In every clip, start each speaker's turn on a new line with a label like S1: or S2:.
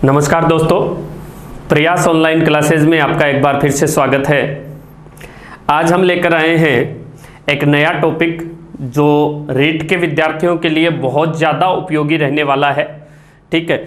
S1: नमस्कार दोस्तों, प्रयास ऑनलाइन क्लासेज में आपका एक बार फिर से स्वागत है। आज हम लेकर आए हैं एक नया टॉपिक जो रीट के विद्यार्थियों के लिए बहुत ज़्यादा उपयोगी रहने वाला है। ठीक है,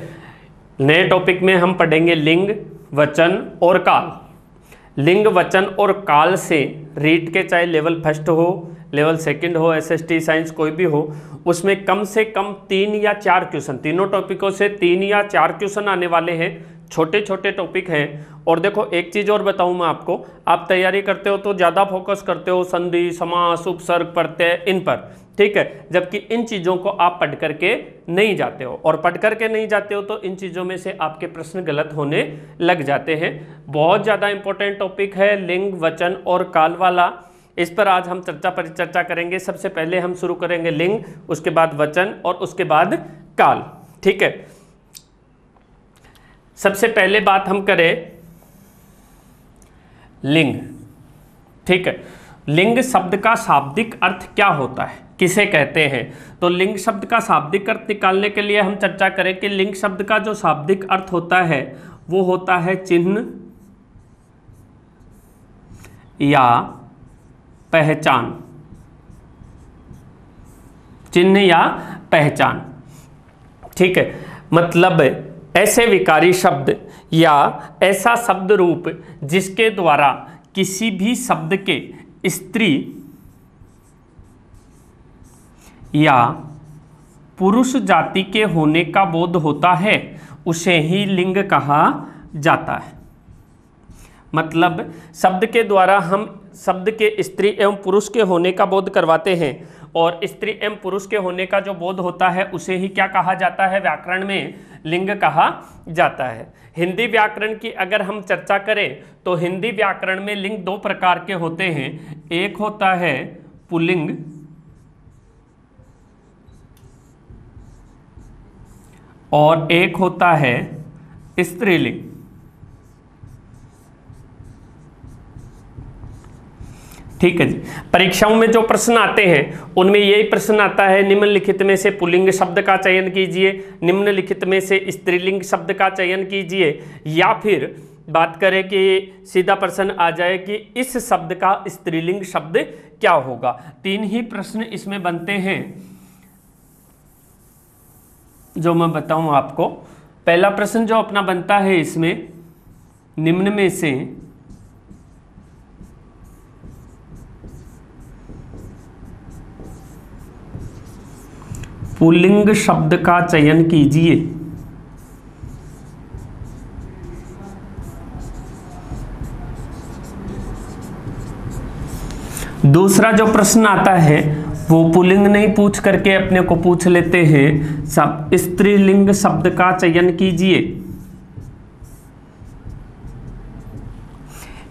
S1: नए टॉपिक में हम पढ़ेंगे लिंग, वचन और काल। लिंग, वचन और काल से रीट के चाहे लेवल फर्स्ट हो, लेवल सेकंड हो, एसएसटी साइंस कोई भी हो, उसमें कम से कम 3 या 4 क्वेश्चन, तीनों टॉपिकों से 3 या 4 क्वेश्चन आने वाले हैं। छोटे छोटे टॉपिक हैं। और देखो एक चीज़ और बताऊं मैं आपको, आप तैयारी करते हो तो ज़्यादा फोकस करते हो संधि, समास, उपसर्ग, प्रत्यय इन पर, ठीक है, जबकि इन चीज़ों को आप पढ़ करके नहीं जाते हो, और पढ़ करके नहीं जाते हो तो इन चीज़ों में से आपके प्रश्न गलत होने लग जाते हैं। बहुत ज़्यादा इंपॉर्टेंट टॉपिक है लिंग, वचन और काल वाला। इस पर आज हम परिचर्चा करेंगे। सबसे पहले हम शुरू करेंगे लिंग, उसके बाद वचन और उसके बाद काल। ठीक है, सबसे पहले बात हम करें लिंग। ठीक है, लिंग शब्द का शाब्दिक अर्थ क्या होता है, किसे कहते हैं? तो लिंग शब्द का शाब्दिक अर्थ निकालने के लिए हम चर्चा करें कि लिंग शब्द का जो शाब्दिक अर्थ होता है वो होता है चिन्ह या पहचान। चिन्ह या पहचान, ठीक है, मतलब ऐसे विकारी शब्द या ऐसा शब्द रूप जिसके द्वारा किसी भी शब्द के स्त्री या पुरुष जाति के होने का बोध होता है, उसे ही लिंग कहा जाता है। मतलब शब्द के द्वारा हम शब्द के स्त्री एवं पुरुष के होने का बोध करवाते हैं, और स्त्री एवं पुरुष के होने का जो बोध होता है उसे ही क्या कहा जाता है? व्याकरण में लिंग कहा जाता है। हिंदी व्याकरण की अगर हम चर्चा करें तो हिंदी व्याकरण में लिंग 2 प्रकार के होते हैं। एक होता है पुल्लिंग और एक होता है स्त्रीलिंग। ठीक है जी, परीक्षाओं में जो प्रश्न आते हैं उनमें यही प्रश्न आता है, निम्नलिखित में से पुल्लिंग शब्द का चयन कीजिए, निम्नलिखित में से स्त्रीलिंग शब्द का चयन कीजिए, या फिर बात करें कि सीधा प्रश्न आ जाए कि इस शब्द का स्त्रीलिंग शब्द क्या होगा। 3 ही प्रश्न इसमें बनते हैं जो मैं बताऊं आपको। पहला प्रश्न जो अपना बनता है इसमें, निम्न में से पुल्लिंग शब्द का चयन कीजिए। दूसरा जो प्रश्न आता है वो पुल्लिंग नहीं पूछ करके अपने को पूछ लेते हैं, सब स्त्रीलिंग शब्द का चयन कीजिए।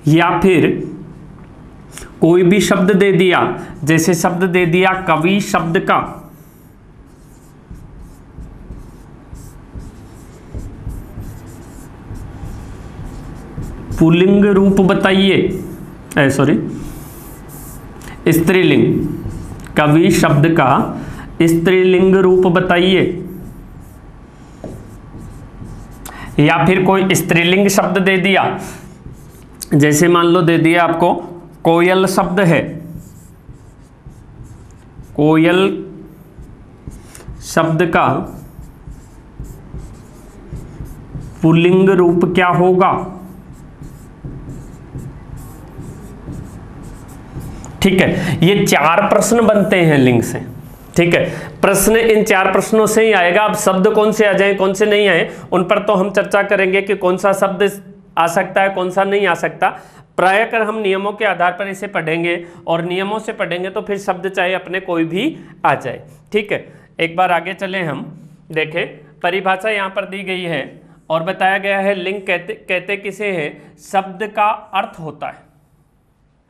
S1: या फिर कोई भी शब्द दे दिया, जैसे शब्द दे दिया कवि शब्द का, पुल्लिंग रूप बताइए, सॉरी स्त्रीलिंग, कवि शब्द का स्त्रीलिंग रूप बताइए। या फिर कोई स्त्रीलिंग शब्द दे दिया, जैसे मान लो दे दिया आपको कोयल शब्द है, कोयल शब्द का पुल्लिंग रूप क्या होगा? ठीक है, ये 4 प्रश्न बनते हैं लिंग से। ठीक है, प्रश्न इन 4 प्रश्नों से ही आएगा। अब शब्द कौन से आ जाए कौन से नहीं आए उन पर तो हम चर्चा करेंगे कि कौन सा शब्द आ सकता है कौन सा नहीं आ सकता। प्रायः कर हम नियमों के आधार पर इसे पढ़ेंगे, और नियमों से पढ़ेंगे तो फिर शब्द चाहे अपने कोई भी आ जाए। ठीक है, एक बार आगे चले हम देखें, परिभाषा यहाँ पर दी गई है और बताया गया है लिंग कहते किसे हैं? शब्द का अर्थ होता है।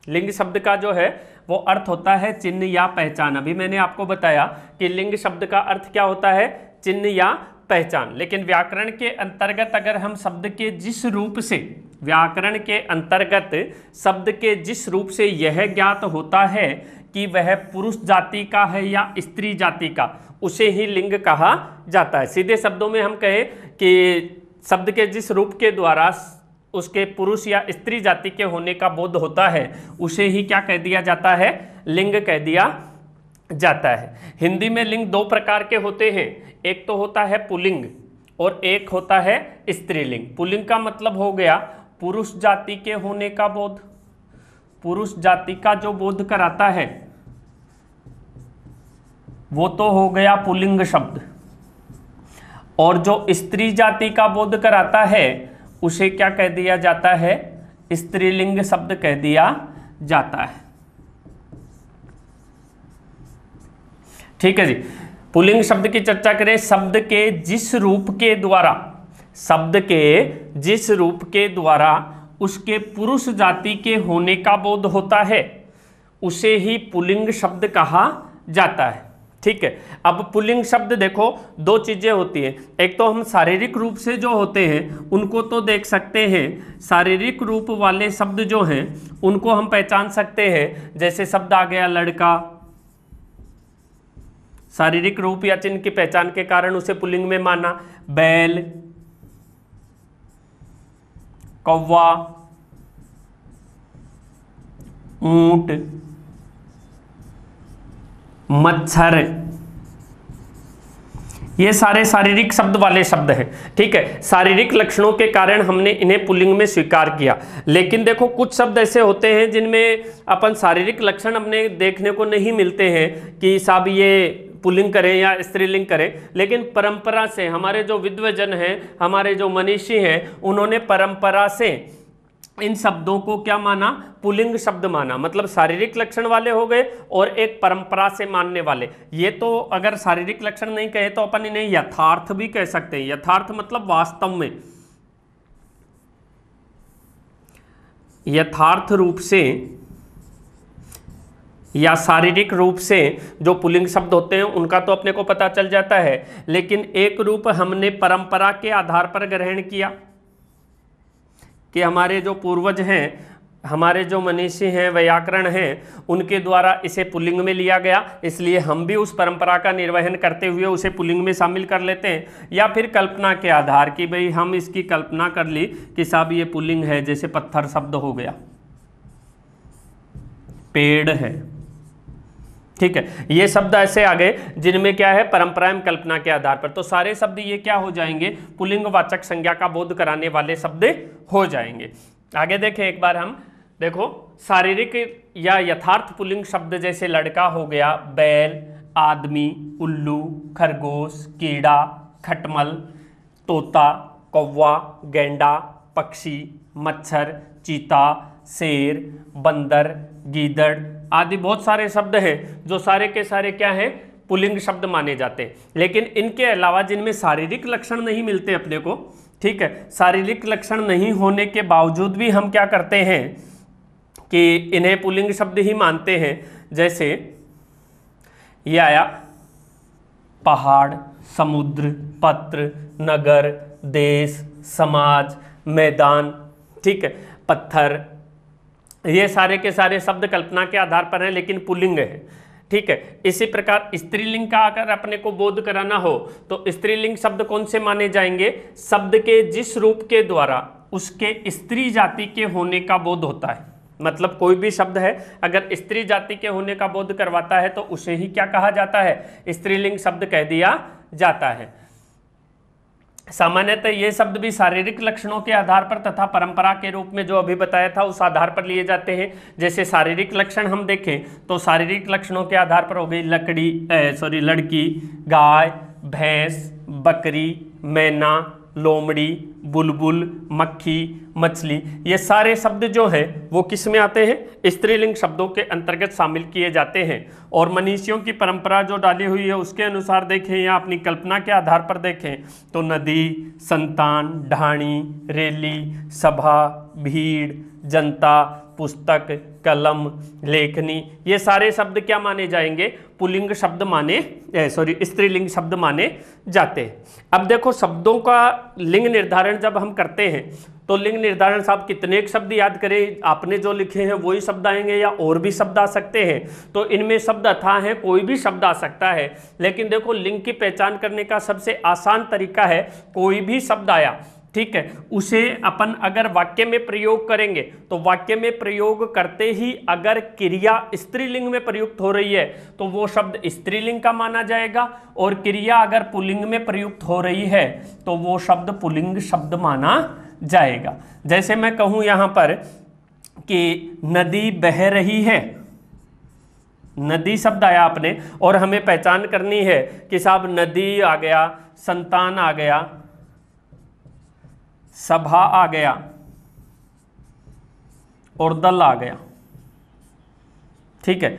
S1: लिंग शब्द का जो है वो अर्थ होता है चिन्ह या पहचान। अभी मैंने आपको बताया कि लिंग शब्द का अर्थ क्या होता है? चिन्ह या पहचान। लेकिन व्याकरण के अंतर्गत अगर हम शब्द के जिस रूप से, व्याकरण के अंतर्गत शब्द के जिस रूप से यह ज्ञात होता है कि वह पुरुष जाति का है या स्त्री जाति का, उसे ही लिंग कहा जाता है। सीधे शब्दों में हम कहें कि शब्द के जिस रूप के द्वारा उसके पुरुष या स्त्री जाति के होने का बोध होता है उसे ही क्या कह दिया जाता है, लिंग कह दिया जाता है। हिंदी में लिंग दो प्रकार के होते हैं, एक तो होता है पुल्लिंग और एक होता है स्त्रीलिंग। पुल्लिंग का मतलब हो गया पुरुष जाति के होने का बोध, पुरुष जाति का जो बोध कराता है वो तो हो गया पुल्लिंग शब्द, और जो स्त्री जाति का बोध कराता है उसे क्या कह दिया जाता है, स्त्रीलिंग शब्द कह दिया जाता है। ठीक है जी। पुल्लिंग शब्द की चर्चा करें। शब्द के जिस रूप के द्वारा, शब्द के जिस रूप के द्वारा उसके पुरुष जाति के होने का बोध होता है उसे ही पुल्लिंग शब्द कहा जाता है। ठीक है। अब पुल्लिंग शब्द देखो दो चीजें होती हैं, एक तो हम शारीरिक रूप से जो होते हैं उनको तो देख सकते हैं, शारीरिक रूप वाले शब्द जो हैं उनको हम पहचान सकते हैं। जैसे शब्द आ गया लड़का, शारीरिक रूप या चिन्ह की पहचान के कारण उसे पुल्लिंग में माना। बैल, कौवा, ऊंट, मच्छर, ये सारे शारीरिक शब्द वाले शब्द हैं। ठीक है। शारीरिक लक्षणों के कारण हमने इन्हें पुल्लिंग में स्वीकार किया। लेकिन देखो कुछ शब्द ऐसे होते हैं जिनमें अपन शारीरिक लक्षण अपने देखने को नहीं मिलते हैं कि साहब ये पुल्लिंग करें या स्त्रीलिंग करें, लेकिन परंपरा से हमारे जो विद्वजन हैं, हमारे जो मनीषी हैं, उन्होंने परंपरा से इन शब्दों को क्या माना, पुल्लिंग शब्द माना। मतलब शारीरिक लक्षण वाले हो गए और एक परंपरा से मानने वाले। ये तो अगर शारीरिक लक्षण नहीं कहे तो अपन इन्हें यथार्थ भी कह सकते हैं। यथार्थ मतलब वास्तव में, यथार्थ रूप से या शारीरिक रूप से जो पुल्लिंग शब्द होते हैं उनका तो अपने को पता चल जाता है, लेकिन एक रूप हमने परंपरा के आधार पर ग्रहण किया कि हमारे जो पूर्वज हैं, हमारे जो मनीषी हैं, व्याकरण हैं, उनके द्वारा इसे पुल्लिंग में लिया गया, इसलिए हम भी उस परंपरा का निर्वहन करते हुए उसे पुल्लिंग में शामिल कर लेते हैं। या फिर कल्पना के आधार की भाई हम इसकी कल्पना कर ली कि साहब ये पुल्लिंग है, जैसे पत्थर शब्द हो गया, पेड़ है। ठीक है। ये शब्द ऐसे आ गए जिनमें क्या है, परंपरा एवं कल्पना के आधार पर। तो सारे शब्द ये क्या हो जाएंगे, पुल्लिंग वाचक संज्ञा का बोध कराने वाले शब्द हो जाएंगे। आगे देखें एक बार हम, देखो शारीरिक या यथार्थ पुल्लिंग शब्द जैसे लड़का हो गया, बैल, आदमी, उल्लू, खरगोश, कीड़ा, खटमल, तोता, कौवा, गेंडा, पक्षी, मच्छर, चीता, शेर, बंदर, गीदड़ आदि बहुत सारे शब्द हैं जो सारे के सारे क्या हैं, पुल्लिंग शब्द माने जाते हैं। लेकिन इनके अलावा जिनमें शारीरिक लक्षण नहीं मिलते अपने को, ठीक है, शारीरिक लक्षण नहीं होने के बावजूद भी हम क्या करते हैं कि इन्हें पुल्लिंग शब्द ही मानते हैं। जैसे ये आया पहाड़, समुद्र, पत्र, नगर, देश, समाज, मैदान, ठीक है, पत्थर, ये सारे के सारे शब्द कल्पना के आधार पर हैं लेकिन पुल्लिंग है। ठीक है। इसी प्रकार स्त्रीलिंग का अगर अपने को बोध कराना हो तो स्त्रीलिंग शब्द कौन से माने जाएंगे, शब्द के जिस रूप के द्वारा उसके स्त्री जाति के होने का बोध होता है। मतलब कोई भी शब्द है अगर स्त्री जाति के होने का बोध करवाता है तो उसे ही क्या कहा जाता है, स्त्रीलिंग शब्द कह दिया जाता है। सामान्यतः ये शब्द भी शारीरिक लक्षणों के आधार पर तथा परंपरा के रूप में जो अभी बताया था उस आधार पर लिए जाते हैं। जैसे शारीरिक लक्षण हम देखें तो शारीरिक लक्षणों के आधार पर हो गई लड़की, गाय, भैंस, बकरी, मैना, लोमड़ी, बुलबुल, मक्खी, मछली, ये सारे शब्द जो हैं वो किस में आते हैं, स्त्रीलिंग शब्दों के अंतर्गत शामिल किए जाते हैं। और मनीषियों की परंपरा जो डाली हुई है उसके अनुसार देखें या अपनी कल्पना के आधार पर देखें तो नदी, संतान, ढाणी, रैली, सभा, भीड़, जनता, पुस्तक, कलम, लेखनी, ये सारे शब्द क्या माने जाएंगे, पुल्लिंग शब्द माने स्त्रीलिंग शब्द माने जाते हैं। अब देखो शब्दों का लिंग निर्धारण जब हम करते हैं तो लिंग निर्धारण साहब कितने एक शब्द याद करें, आपने जो लिखे हैं वही शब्द आएंगे या और भी शब्द आ सकते हैं। तो इनमें शब्द अथाह हैं, कोई भी शब्द आ सकता है। लेकिन देखो लिंग की पहचान करने का सबसे आसान तरीका है, कोई भी शब्द आया ठीक है, उसे अपन अगर वाक्य में प्रयोग करेंगे तो वाक्य में प्रयोग करते ही अगर क्रिया स्त्रीलिंग में प्रयुक्त हो रही है तो वो शब्द स्त्रीलिंग का माना जाएगा, और क्रिया अगर पुल्लिंग में प्रयुक्त हो रही है तो वो शब्द पुल्लिंग शब्द माना जाएगा। जैसे मैं कहूं यहां पर कि नदी बह रही है, नदी शब्द आया आपने और हमें पहचान करनी है कि साहब नदी आ गया, संतान आ गया, सभा आ गया और दल आ गया। ठीक है,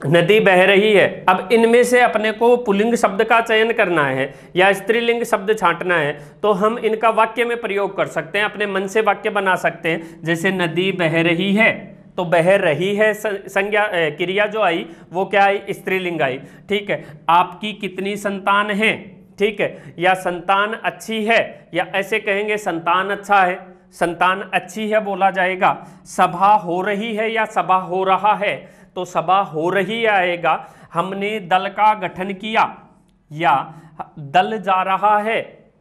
S1: नदी बह रही है। अब इनमें से अपने को पुल्लिंग शब्द का चयन करना है या स्त्रीलिंग शब्द छांटना है तो हम इनका वाक्य में प्रयोग कर सकते हैं, अपने मन से वाक्य बना सकते हैं। जैसे नदी बह रही है तो बह रही है संज्ञा क्रिया जो आई वो क्या आई, स्त्रीलिंग आई। ठीक है, आपकी कितनी संतान है, ठीक है, या संतान अच्छी है, या ऐसे कहेंगे संतान अच्छा है, संतान अच्छी है बोला जाएगा। सभा हो रही है या सभा हो रहा है तो सभा हो रही आएगा। हमने दल का गठन किया या दल जा रहा है,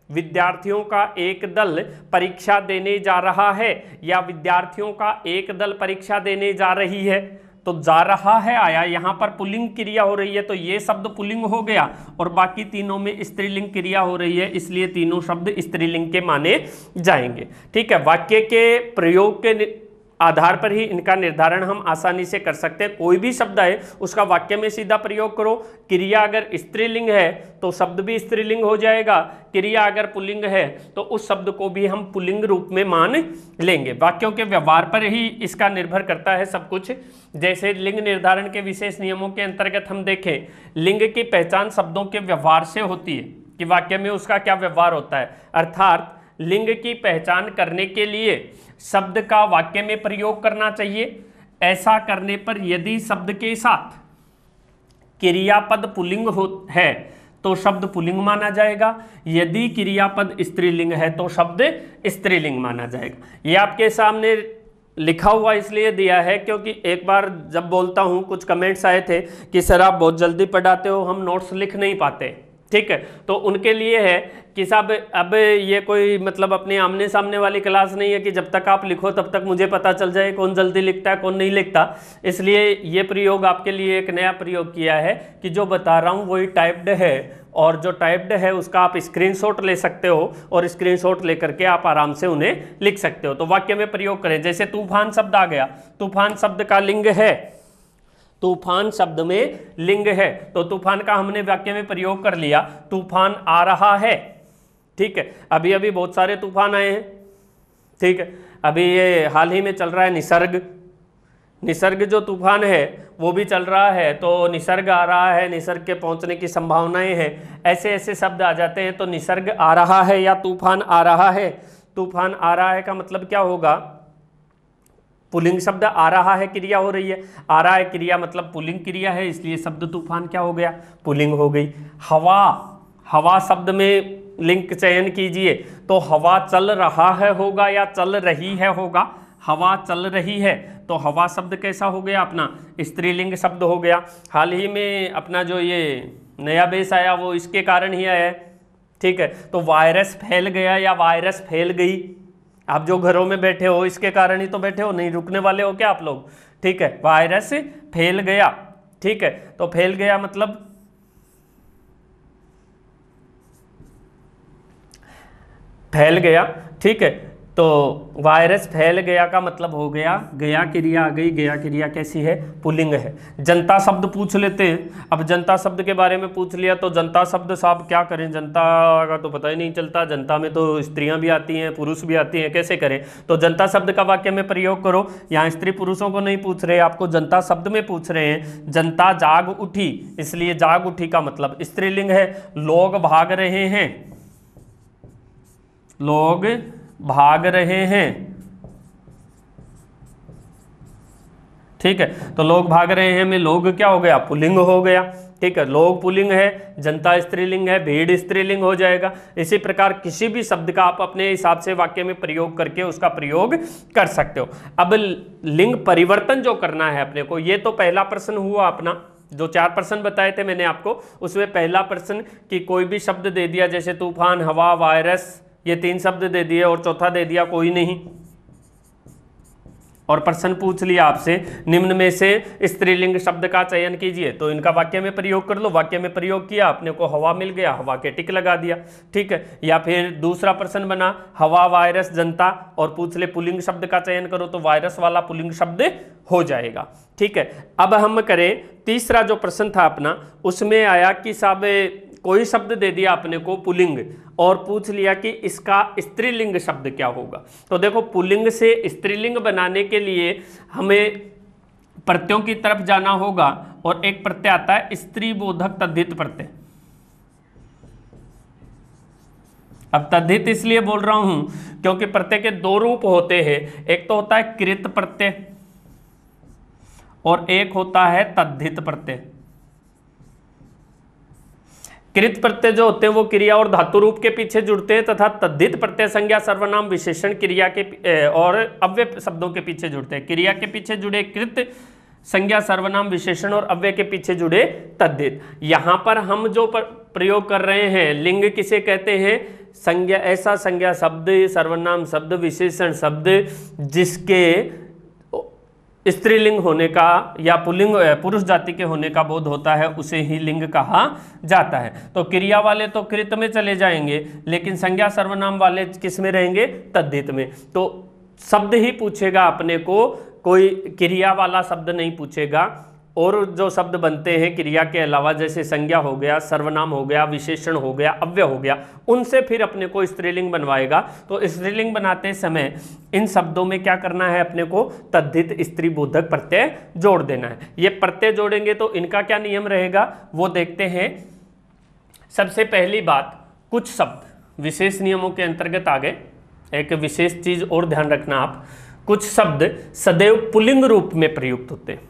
S1: विद्यार्थियों का एक दल परीक्षा देने जा रहा है या विद्यार्थियों का एक दल परीक्षा देने जा रही है, तो जा रहा है आया, यहां पर पुल्लिंग क्रिया हो रही है तो ये शब्द पुल्लिंग हो गया, और बाकी तीनों में स्त्रीलिंग क्रिया हो रही है, इसलिए तीनों शब्द स्त्रीलिंग के माने जाएंगे। ठीक है, वाक्य के प्रयोग के आधार पर ही इनका निर्धारण हम आसानी से कर सकते हैं। कोई भी शब्द है उसका वाक्य में सीधा प्रयोग करो, क्रिया अगर स्त्रीलिंग है तो शब्द भी स्त्रीलिंग हो जाएगा, क्रिया अगर पुल्लिंग है तो उस शब्द को भी हम पुल्लिंग रूप में मान लेंगे। वाक्यों के व्यवहार पर ही इसका निर्भर करता है सब कुछ। जैसे लिंग निर्धारण के विशेष नियमों के अंतर्गत हम देखें, लिंग की पहचान शब्दों के व्यवहार से होती है कि वाक्य में उसका क्या व्यवहार होता है। अर्थात लिंग की पहचान करने के लिए शब्द का वाक्य में प्रयोग करना चाहिए। ऐसा करने पर यदि शब्द के साथ क्रियापद पुल्लिंग है तो शब्द पुल्लिंग माना जाएगा, यदि क्रियापद स्त्रीलिंग है तो शब्द स्त्रीलिंग माना जाएगा। ये आपके सामने लिखा हुआ इसलिए दिया है क्योंकि एक बार जब बोलता हूं कुछ कमेंट्स आए थे कि सर आप बहुत जल्दी पढ़ाते हो, हम नोट्स लिख नहीं पाते। ठीक है, तो उनके लिए है कि साहब अब ये कोई मतलब अपने आमने सामने वाली क्लास नहीं है कि जब तक आप लिखो तब तक मुझे पता चल जाए कौन जल्दी लिखता है कौन नहीं लिखता। इसलिए ये प्रयोग आपके लिए एक नया प्रयोग किया है कि जो बता रहा हूँ वही टाइप्ड है, और जो टाइप्ड है उसका आप स्क्रीनशॉट ले सकते हो और स्क्रीनशॉट लेकर के आप आराम से उन्हें लिख सकते हो। तो वाक्य में प्रयोग करें। जैसे तूफान शब्द आ गया, तूफान शब्द का लिंग है, तूफान शब्द में लिंग है तो तूफान का हमने वाक्य में प्रयोग कर लिया, तूफान आ रहा है। ठीक है, अभी अभी बहुत सारे तूफान आए हैं। ठीक है, अभी ये हाल ही में चल रहा है निसर्ग, निसर्ग जो तूफान है वो भी चल रहा है, तो निसर्ग आ रहा है, निसर्ग के पहुंचने की संभावनाएं हैं, ऐसे ऐसे शब्द आ जाते हैं। तो निसर्ग आ रहा है या तूफान आ रहा है, तूफान आ रहा है का मतलब क्या होगा, पुल्लिंग शब्द, आ रहा है क्रिया हो रही है, आ रहा है क्रिया मतलब पुल्लिंग क्रिया है, इसलिए शब्द तूफान क्या हो गया, पुल्लिंग हो गई। हवा, हवा शब्द में लिंक चयन कीजिए तो हवा चल रहा है होगा या चल रही है होगा, हवा चल रही है तो हवा शब्द कैसा हो गया अपना, स्त्रीलिंग शब्द हो गया। हाल ही में अपना जो ये नया बेस आया वो इसके कारण ही आया है। ठीक है, तो वायरस फैल गया या वायरस फैल गई, आप जो घरों में बैठे हो इसके कारण ही तो बैठे हो, नहीं रुकने वाले हो क्या आप लोग। ठीक है, वायरस फैल गया। ठीक है, तो फैल गया मतलब फैल गया। ठीक है, तो वायरस फैल गया का मतलब हो गया, गया क्रिया आ गई, गया क्रिया कैसी है, पुल्लिंग है। जनता शब्द पूछ लेते हैं। अब जनता शब्द के बारे में पूछ लिया तो जनता शब्द साहब क्या करें, जनता का तो पता ही नहीं चलता, जनता में तो स्त्रियां भी आती हैं पुरुष भी आती हैं, कैसे करें। तो जनता शब्द का वाक्य में प्रयोग करो। यहाँ स्त्री पुरुषों को नहीं पूछ रहे, आपको जनता शब्द में पूछ रहे हैं। जनता जाग उठी, इसलिए जाग उठी का मतलब स्त्रीलिंग है। लोग भाग रहे हैं, लोग भाग रहे हैं। ठीक है, तो लोग भाग रहे हैं में लोग क्या हो गया, पुल्लिंग हो गया। ठीक है, लोग पुल्लिंग है, जनता स्त्रीलिंग है, भीड़ स्त्रीलिंग हो जाएगा। इसी प्रकार किसी भी शब्द का आप अपने हिसाब से वाक्य में प्रयोग करके उसका प्रयोग कर सकते हो। अब लिंग परिवर्तन जो करना है अपने को, ये तो पहला प्रश्न हुआ अपना, जो 4 प्रश्न बताए थे मैंने आपको, उसमें पहला प्रश्न कि कोई भी शब्द दे दिया जैसे तूफान, हवा, वायरस ये 3 शब्द दे दिए और चौथा दे दिया कोई नहीं, और प्रश्न पूछ लिया आपसे निम्न में से स्त्रीलिंग शब्द का चयन कीजिए, तो इनका वाक्य में प्रयोग कर लो। वाक्य में प्रयोग किया, अपने को हवा मिल गया, हवा के टिक लगा दिया, ठीक है। या फिर दूसरा प्रश्न बना हवा, वायरस, जनता, और पूछ ले पुल्लिंग शब्द का चयन करो, तो वायरस वाला पुल्लिंग शब्द हो जाएगा, ठीक है। अब हम करें तीसरा जो प्रश्न था अपना, उसमें आया कि साहब कोई शब्द दे दिया अपने को पुल्लिंग और पूछ लिया कि इसका स्त्रीलिंग शब्द क्या होगा। तो देखो पुल्लिंग से स्त्रीलिंग बनाने के लिए हमें प्रत्ययों की तरफ जाना होगा, और एक प्रत्यय आता है स्त्री बोधक तद्धित प्रत्यय। अब तद्धित इसलिए बोल रहा हूं क्योंकि प्रत्यय के 2 रूप होते हैं, एक तो होता है कृत प्रत्यय और एक होता है तद्धित प्रत्यय। कृत प्रत्यय जो होते हैं वो क्रिया और धातु रूप के पीछे जुड़ते हैं, तथा तद्धित प्रत्यय संज्ञा सर्वनाम विशेषण क्रिया के और अव्यय शब्दों के पीछे जुड़ते हैं। क्रिया के पीछे जुड़े कृत, संज्ञा सर्वनाम विशेषण, और अव्यय के पीछे जुड़े तद्धित। यहां पर हम जो प्रयोग कर रहे हैं लिंग किसे कहते हैं? संज्ञा, ऐसा संज्ञा शब्द, सर्वनाम शब्द, विशेषण शब्द जिसके स्त्रीलिंग होने का या पुल्लिंग पुरुष जाति के होने का बोध होता है, उसे ही लिंग कहा जाता है। तो क्रिया वाले तो कृत में चले जाएंगे, लेकिन संज्ञा सर्वनाम वाले किस में रहेंगे? तद्धित में। तो शब्द ही पूछेगा अपने को, कोई क्रिया वाला शब्द नहीं पूछेगा। और जो शब्द बनते हैं क्रिया के अलावा, जैसे संज्ञा हो गया, सर्वनाम हो गया, विशेषण हो गया, अव्यय हो गया, उनसे फिर अपने को स्त्रीलिंग बनवाएगा। तो स्त्रीलिंग बनाते समय इन शब्दों में क्या करना है? अपने को तद्धित स्त्री बोधक प्रत्यय जोड़ देना है। ये प्रत्यय जोड़ेंगे तो इनका क्या नियम रहेगा वो देखते हैं। सबसे पहली बात, कुछ शब्द विशेष नियमों के अंतर्गत आ गए। एक विशेष चीज और ध्यान रखना आप, कुछ शब्द सदैव पुल्लिंग रूप में प्रयुक्त होते हैं।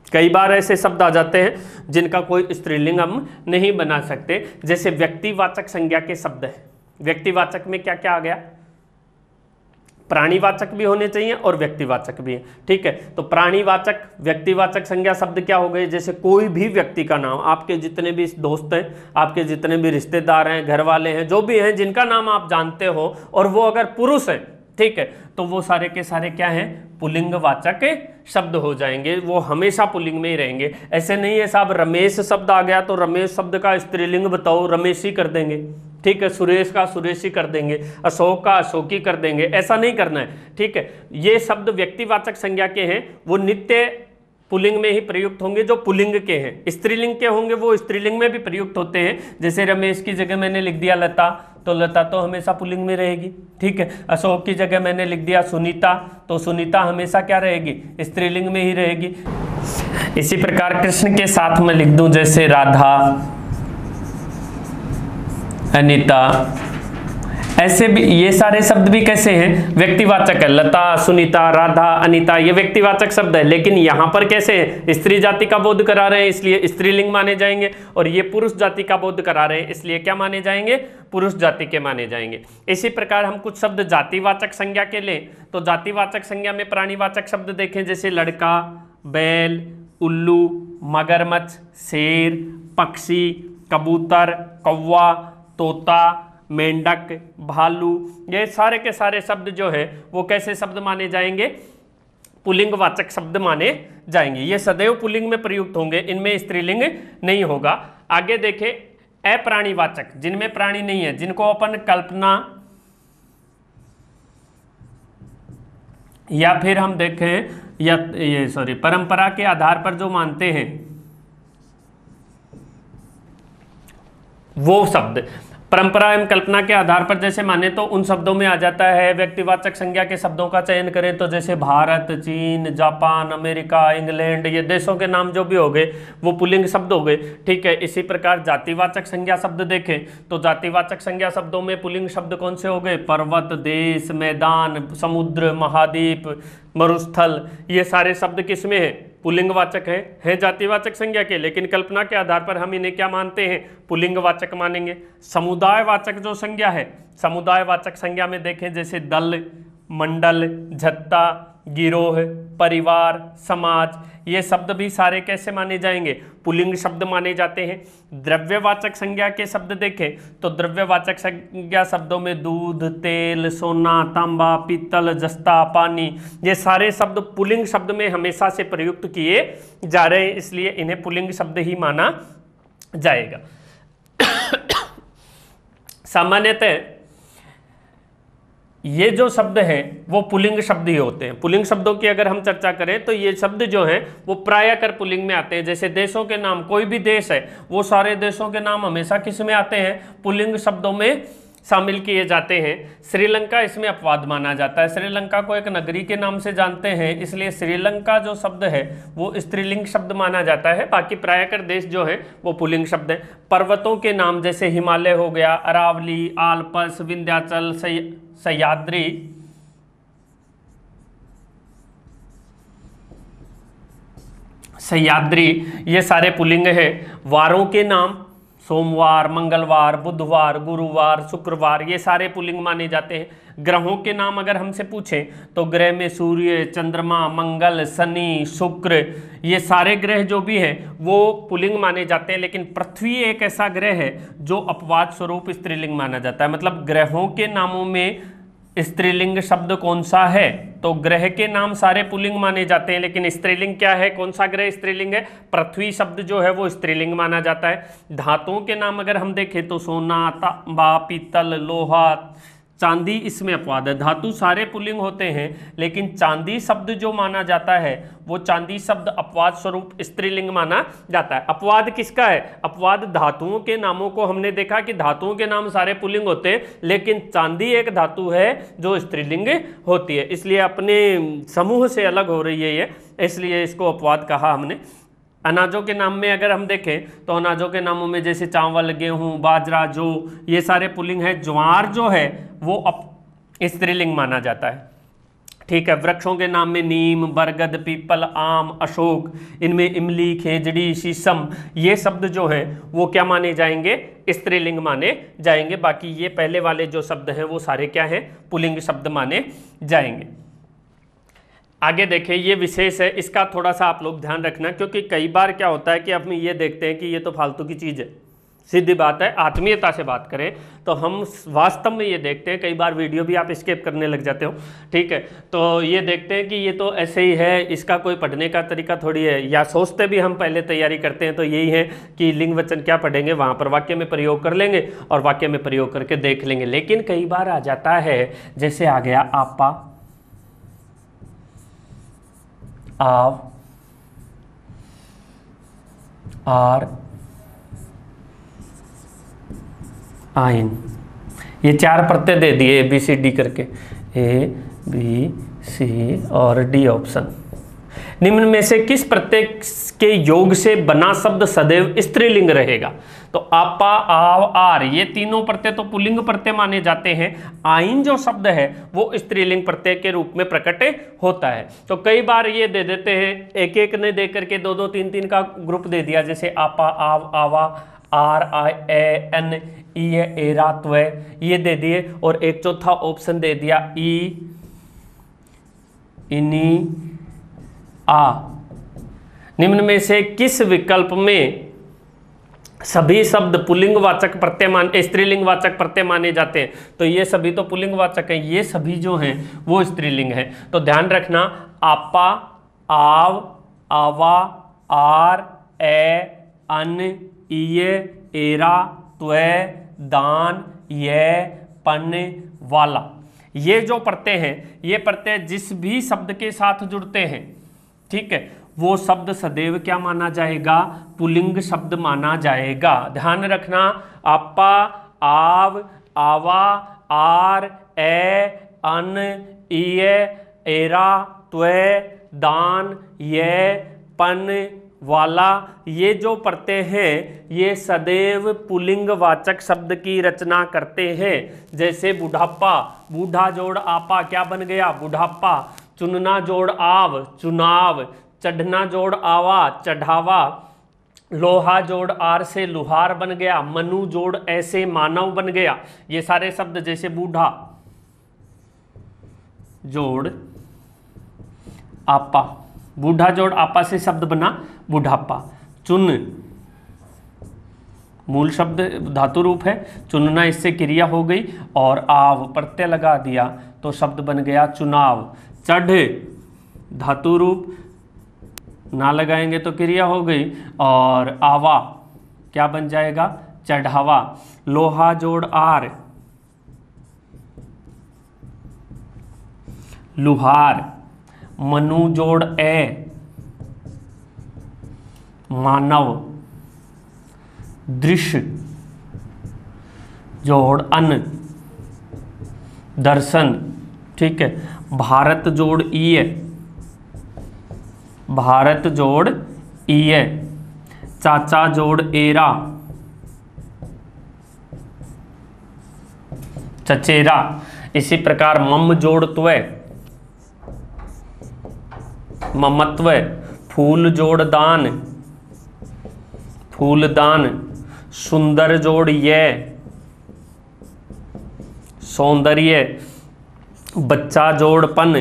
S1: कई बार ऐसे शब्द आ जाते हैं जिनका कोई स्त्रीलिंग हम नहीं बना सकते, जैसे व्यक्तिवाचक संज्ञा के शब्द है। व्यक्तिवाचक में क्या क्या आ गया? प्राणीवाचक भी होने चाहिए और व्यक्तिवाचक भी है, ठीक है। तो प्राणीवाचक, व्यक्तिवाचक संज्ञा शब्द क्या हो गए? जैसे कोई भी व्यक्ति का नाम, आपके जितने भी दोस्त हैं, आपके जितने भी रिश्तेदार हैं, घर वाले हैं, जो भी हैं, जिनका नाम आप जानते हो और वो अगर पुरुष है, ठीक है, तो वो सारे के सारे क्या हैं? पुल्लिंगवाचक शब्द हो जाएंगे, वो हमेशा पुल्लिंग में ही रहेंगे। ऐसे नहीं है साहब रमेश शब्द आ गया तो रमेश शब्द का स्त्रीलिंग बताओ, रमेशी कर देंगे, ठीक है, सुरेश का सुरेशी कर देंगे, अशोक का अशोकी कर देंगे, ऐसा नहीं करना है, ठीक है। ये शब्द व्यक्तिवाचक संज्ञा के हैं, वो नित्य पुल्लिंग में ही प्रयुक्त होंगे जो पुल्लिंग के हैं। स्त्रीलिंग के होंगे वो स्त्रीलिंग में भी प्रयुक्त होते हैं। जैसे रमेश की जगह मैंने लिख दिया लता, तो लता तो हमेशा पुल्लिंग में रहेगी, ठीक है। अशोक की जगह मैंने लिख दिया सुनीता, तो सुनीता हमेशा क्या रहेगी? स्त्रीलिंग में ही रहेगी। इसी प्रकार कृष्ण के साथ में लिख दूं जैसे राधा, अनीता, ऐसे भी ये सारे शब्द भी कैसे हैं? व्यक्तिवाचक है। लता, सुनीता, राधा, अनीता, ये व्यक्तिवाचक शब्द है, लेकिन यहां पर कैसे है? स्त्री जाति का बोध करा रहे हैं, इसलिए स्त्रीलिंग माने जाएंगे, और ये पुरुष जाति का बोध करा रहे हैं, इसलिए क्या माने जाएंगे? पुरुष जाति के माने जाएंगे। इसी प्रकार हम कुछ शब्द जातिवाचक संज्ञा के लें, तो जातिवाचक संज्ञा में प्राणीवाचक शब्द देखें, जैसे लड़का, बैल, उल्लू, मगरमच्छ, शेर, पक्षी, कबूतर, कौवा, तोता, मेंढक, भालू, ये सारे के सारे शब्द जो है वो कैसे शब्द माने जाएंगे? पुल्लिंगवाचक शब्द माने जाएंगे। ये सदैव पुल्लिंग में प्रयुक्त होंगे, इनमें स्त्रीलिंग नहीं होगा। आगे देखें अप्राणीवाचक, जिनमें प्राणी नहीं है, जिनको अपन कल्पना या फिर हम देखें या ये परंपरा के आधार पर जो मानते हैं वो शब्द, परंपरा एवं कल्पना के आधार पर जैसे माने तो उन शब्दों में आ जाता है। व्यक्तिवाचक संज्ञा के शब्दों का चयन करें तो जैसे भारत, चीन, जापान, अमेरिका, इंग्लैंड, ये देशों के नाम जो भी हो गए वो पुल्लिंग शब्द हो गए, ठीक है। इसी प्रकार जातिवाचक संज्ञा शब्द देखें तो जातिवाचक संज्ञा शब्दों में पुल्लिंग शब्द कौन से हो गए? पर्वत, देश, मैदान, समुद्र, महाद्वीप, मरुस्थल, ये सारे शब्द किस में है? पुल्लिंगवाचक है जातिवाचक संज्ञा के, लेकिन कल्पना के आधार पर हम इन्हें क्या मानते हैं? पुल्लिंगवाचक मानेंगे। समुदायवाचक जो संज्ञा है, समुदायवाचक संज्ञा में देखें जैसे दल, मंडल, झत्ता, गिरोह, परिवार, समाज, ये शब्द भी सारे कैसे माने जाएंगे? पुल्लिंग शब्द माने जाते हैं। द्रव्यवाचक संज्ञा के शब्द देखें तो द्रव्यवाचक संज्ञा शब्दों में दूध, तेल, सोना, तांबा, पीतल, जस्ता, पानी, ये सारे शब्द पुल्लिंग शब्द में हमेशा से प्रयुक्त किए जा रहे हैं, इसलिए इन्हें पुल्लिंग शब्द ही माना जाएगा। सामान्यतः ये जो शब्द हैं वो पुल्लिंग शब्द ही होते हैं। पुल्लिंग शब्दों की अगर हम चर्चा करें तो ये शब्द जो हैं वो प्रायः कर पुल्लिंग में आते हैं। जैसे देशों के नाम, कोई भी देश है वो सारे देशों के नाम हमेशा किस में आते हैं? पुल्लिंग शब्दों में शामिल किए जाते हैं। श्रीलंका इसमें अपवाद माना जाता है। श्रीलंका को एक नगरी के नाम से जानते हैं, इसलिए श्रीलंका जो शब्द है वो स्त्रीलिंग शब्द माना जाता है। बाकी प्रायकर देश जो है वो पुल्लिंग शब्द है। पर्वतों के नाम जैसे हिमालय हो गया, अरावली, आल्प्स, विंध्याचल, सह्याद्री, ये सारे पुल्लिंग है। वारों के नाम सोमवार, मंगलवार, बुधवार, गुरुवार, शुक्रवार, ये सारे पुल्लिंग माने जाते हैं। ग्रहों के नाम अगर हमसे पूछें तो ग्रह में सूर्य, चंद्रमा, मंगल, शनि, शुक्र, ये सारे ग्रह जो भी हैं वो पुल्लिंग माने जाते हैं। लेकिन पृथ्वी एक ऐसा ग्रह है जो अपवाद स्वरूप स्त्रीलिंग माना जाता है। मतलब ग्रहों के नामों में स्त्रीलिंग शब्द कौन सा है? तो ग्रह के नाम सारे पुल्लिंग माने जाते हैं, लेकिन स्त्रीलिंग क्या है? कौन सा ग्रह स्त्रीलिंग है? पृथ्वी शब्द जो है वो स्त्रीलिंग माना जाता है। धातुओं के नाम अगर हम देखें तो सोना, तांबा, पीतल, लोहा, चांदी, इसमें अपवाद है। धातु सारे पुल्लिंग होते हैं, लेकिन चांदी शब्द जो माना जाता है वो चांदी शब्द अपवाद स्वरूप स्त्रीलिंग माना जाता है। अपवाद किसका है? अपवाद धातुओं के नामों को हमने देखा कि धातुओं के नाम सारे पुल्लिंग होते हैं, लेकिन चांदी एक धातु है जो स्त्रीलिंग होती है, इसलिए अपने समूह से अलग हो रही है ये, इसलिए इसको अपवाद कहा हमने। अनाजों के नाम में अगर हम देखें तो अनाजों के नामों में जैसे चावल, गेहूं, बाजरा, जौ, ये सारे पुल्लिंग है। ज्वार जो है वो स्त्रीलिंग माना जाता है। ठीक है। वृक्षों के नाम में नीम, बरगद, पीपल, आम, अशोक, इनमें इमली, खेजड़ी, शीशम, ये शब्द जो हैं वो क्या माने जाएंगे? स्त्रीलिंग माने जाएंगे। बाकी ये पहले वाले जो शब्द हैं वो सारे क्या हैं? पुल्लिंग शब्द माने जाएंगे। आगे देखिए, ये विशेष है, इसका थोड़ा सा आप लोग ध्यान रखना, क्योंकि कई बार क्या होता है कि हम ये देखते हैं कि ये तो फालतू की चीज़ है। सीधी बात है, आत्मीयता से बात करें तो हम वास्तव में ये देखते हैं, कई बार वीडियो भी आप स्किप करने लग जाते हो, ठीक है, तो ये देखते हैं कि ये तो ऐसे ही है, इसका कोई पढ़ने का तरीका थोड़ी है, या सोचते भी हम पहले तैयारी करते हैं तो यही है कि लिंग वचन क्या पढ़ेंगे, वहाँ पर वाक्य में प्रयोग कर लेंगे और वाक्य में प्रयोग करके देख लेंगे। लेकिन कई बार आ जाता है, जैसे आ गया आपा, आव, आर, आइन, ये चार प्रत्यय दे दिए ए बी सी डी करके, ए बी सी और डी ऑप्शन। निम्न में से किस प्रत्यय के योग से बना शब्द सदैव स्त्रीलिंग रहेगा? तो आपा, आव, आर, ये तीनों प्रत्यय तो पुल्लिंग प्रत्यय माने जाते हैं। आइन जो शब्द है वो स्त्रीलिंग प्रत्यय के रूप में प्रकट होता है। तो कई बार ये दे देते हैं, एक एक ने दे करके दो दो तीन तीन का ग्रुप दे दिया, जैसे आपा, आव, आवा, आर, आई, ए, एन, ई, एरा, त्वे, ये दे दिए, और एक चौथा ऑप्शन दे दिया ई, इनी, आ। निम्न में से किस विकल्प में सभी शब्द पुल्लिंगवाचक प्रत्यय स्त्रीलिंगवाचक प्रत्यय माने जाते हैं? तो ये सभी तो पुल्लिंगवाचक हैं, ये सभी जो हैं वो स्त्रीलिंग है। तो ध्यान रखना, आपा, आव, आवा, आर, ए, अन, इये, एरा, त्वे, दान, ये, पन, वाला, ये जो प्रत्यय हैं, ये प्रत्यय जिस भी शब्द के साथ जुड़ते हैं, ठीक है, वो शब्द सदैव क्या माना जाएगा? पुल्लिंग शब्द माना जाएगा। ध्यान रखना, आपा, आव, आवा, आर, ए, अन, इये, एरा, त्वे, दान, ये, पन, वाला, ये जो प्रत्यय हैं ये सदैव पुल्लिंगवाचक शब्द की रचना करते हैं। जैसे बुढ़ापा, बूढ़ा जोड़ आपा क्या बन गया? बुढ़ापा। चुनना जोड़ आव, चुनाव। चढ़ना जोड़ आवा, चढ़ावा। लोहा जोड़ आर से लुहार बन गया। मनु जोड़ ऐसे मानव बन गया। ये सारे शब्द, जैसे बूढ़ा जोड़ आपा, बूढ़ा जोड़ आपा से शब्द बना बुढ़ापा। चुन मूल शब्द धातु रूप है, चुनना इससे क्रिया हो गई, और आव प्रत्यय लगा दिया तो शब्द बन गया चुनाव। चढ़ धातु रूप, ना लगाएंगे तो क्रिया हो गई, और आवा क्या बन जाएगा चढ़ावा। लोहा जोड़ आर, लुहार। मनु जोड़ ए, मानव। दृश्य जोड़ अन, दर्शन। ठीक है। भारत जोड़ ईय, भारत जोड़ ईय। चाचा जोड़ एरा, चचेरा। इसी प्रकार मम जोड़ त्वय, ममत्व। फूल जोड़ दान, फूलदान। सुंदर जोड़ ये, सौंदर्य। बच्चा जोड़ पन,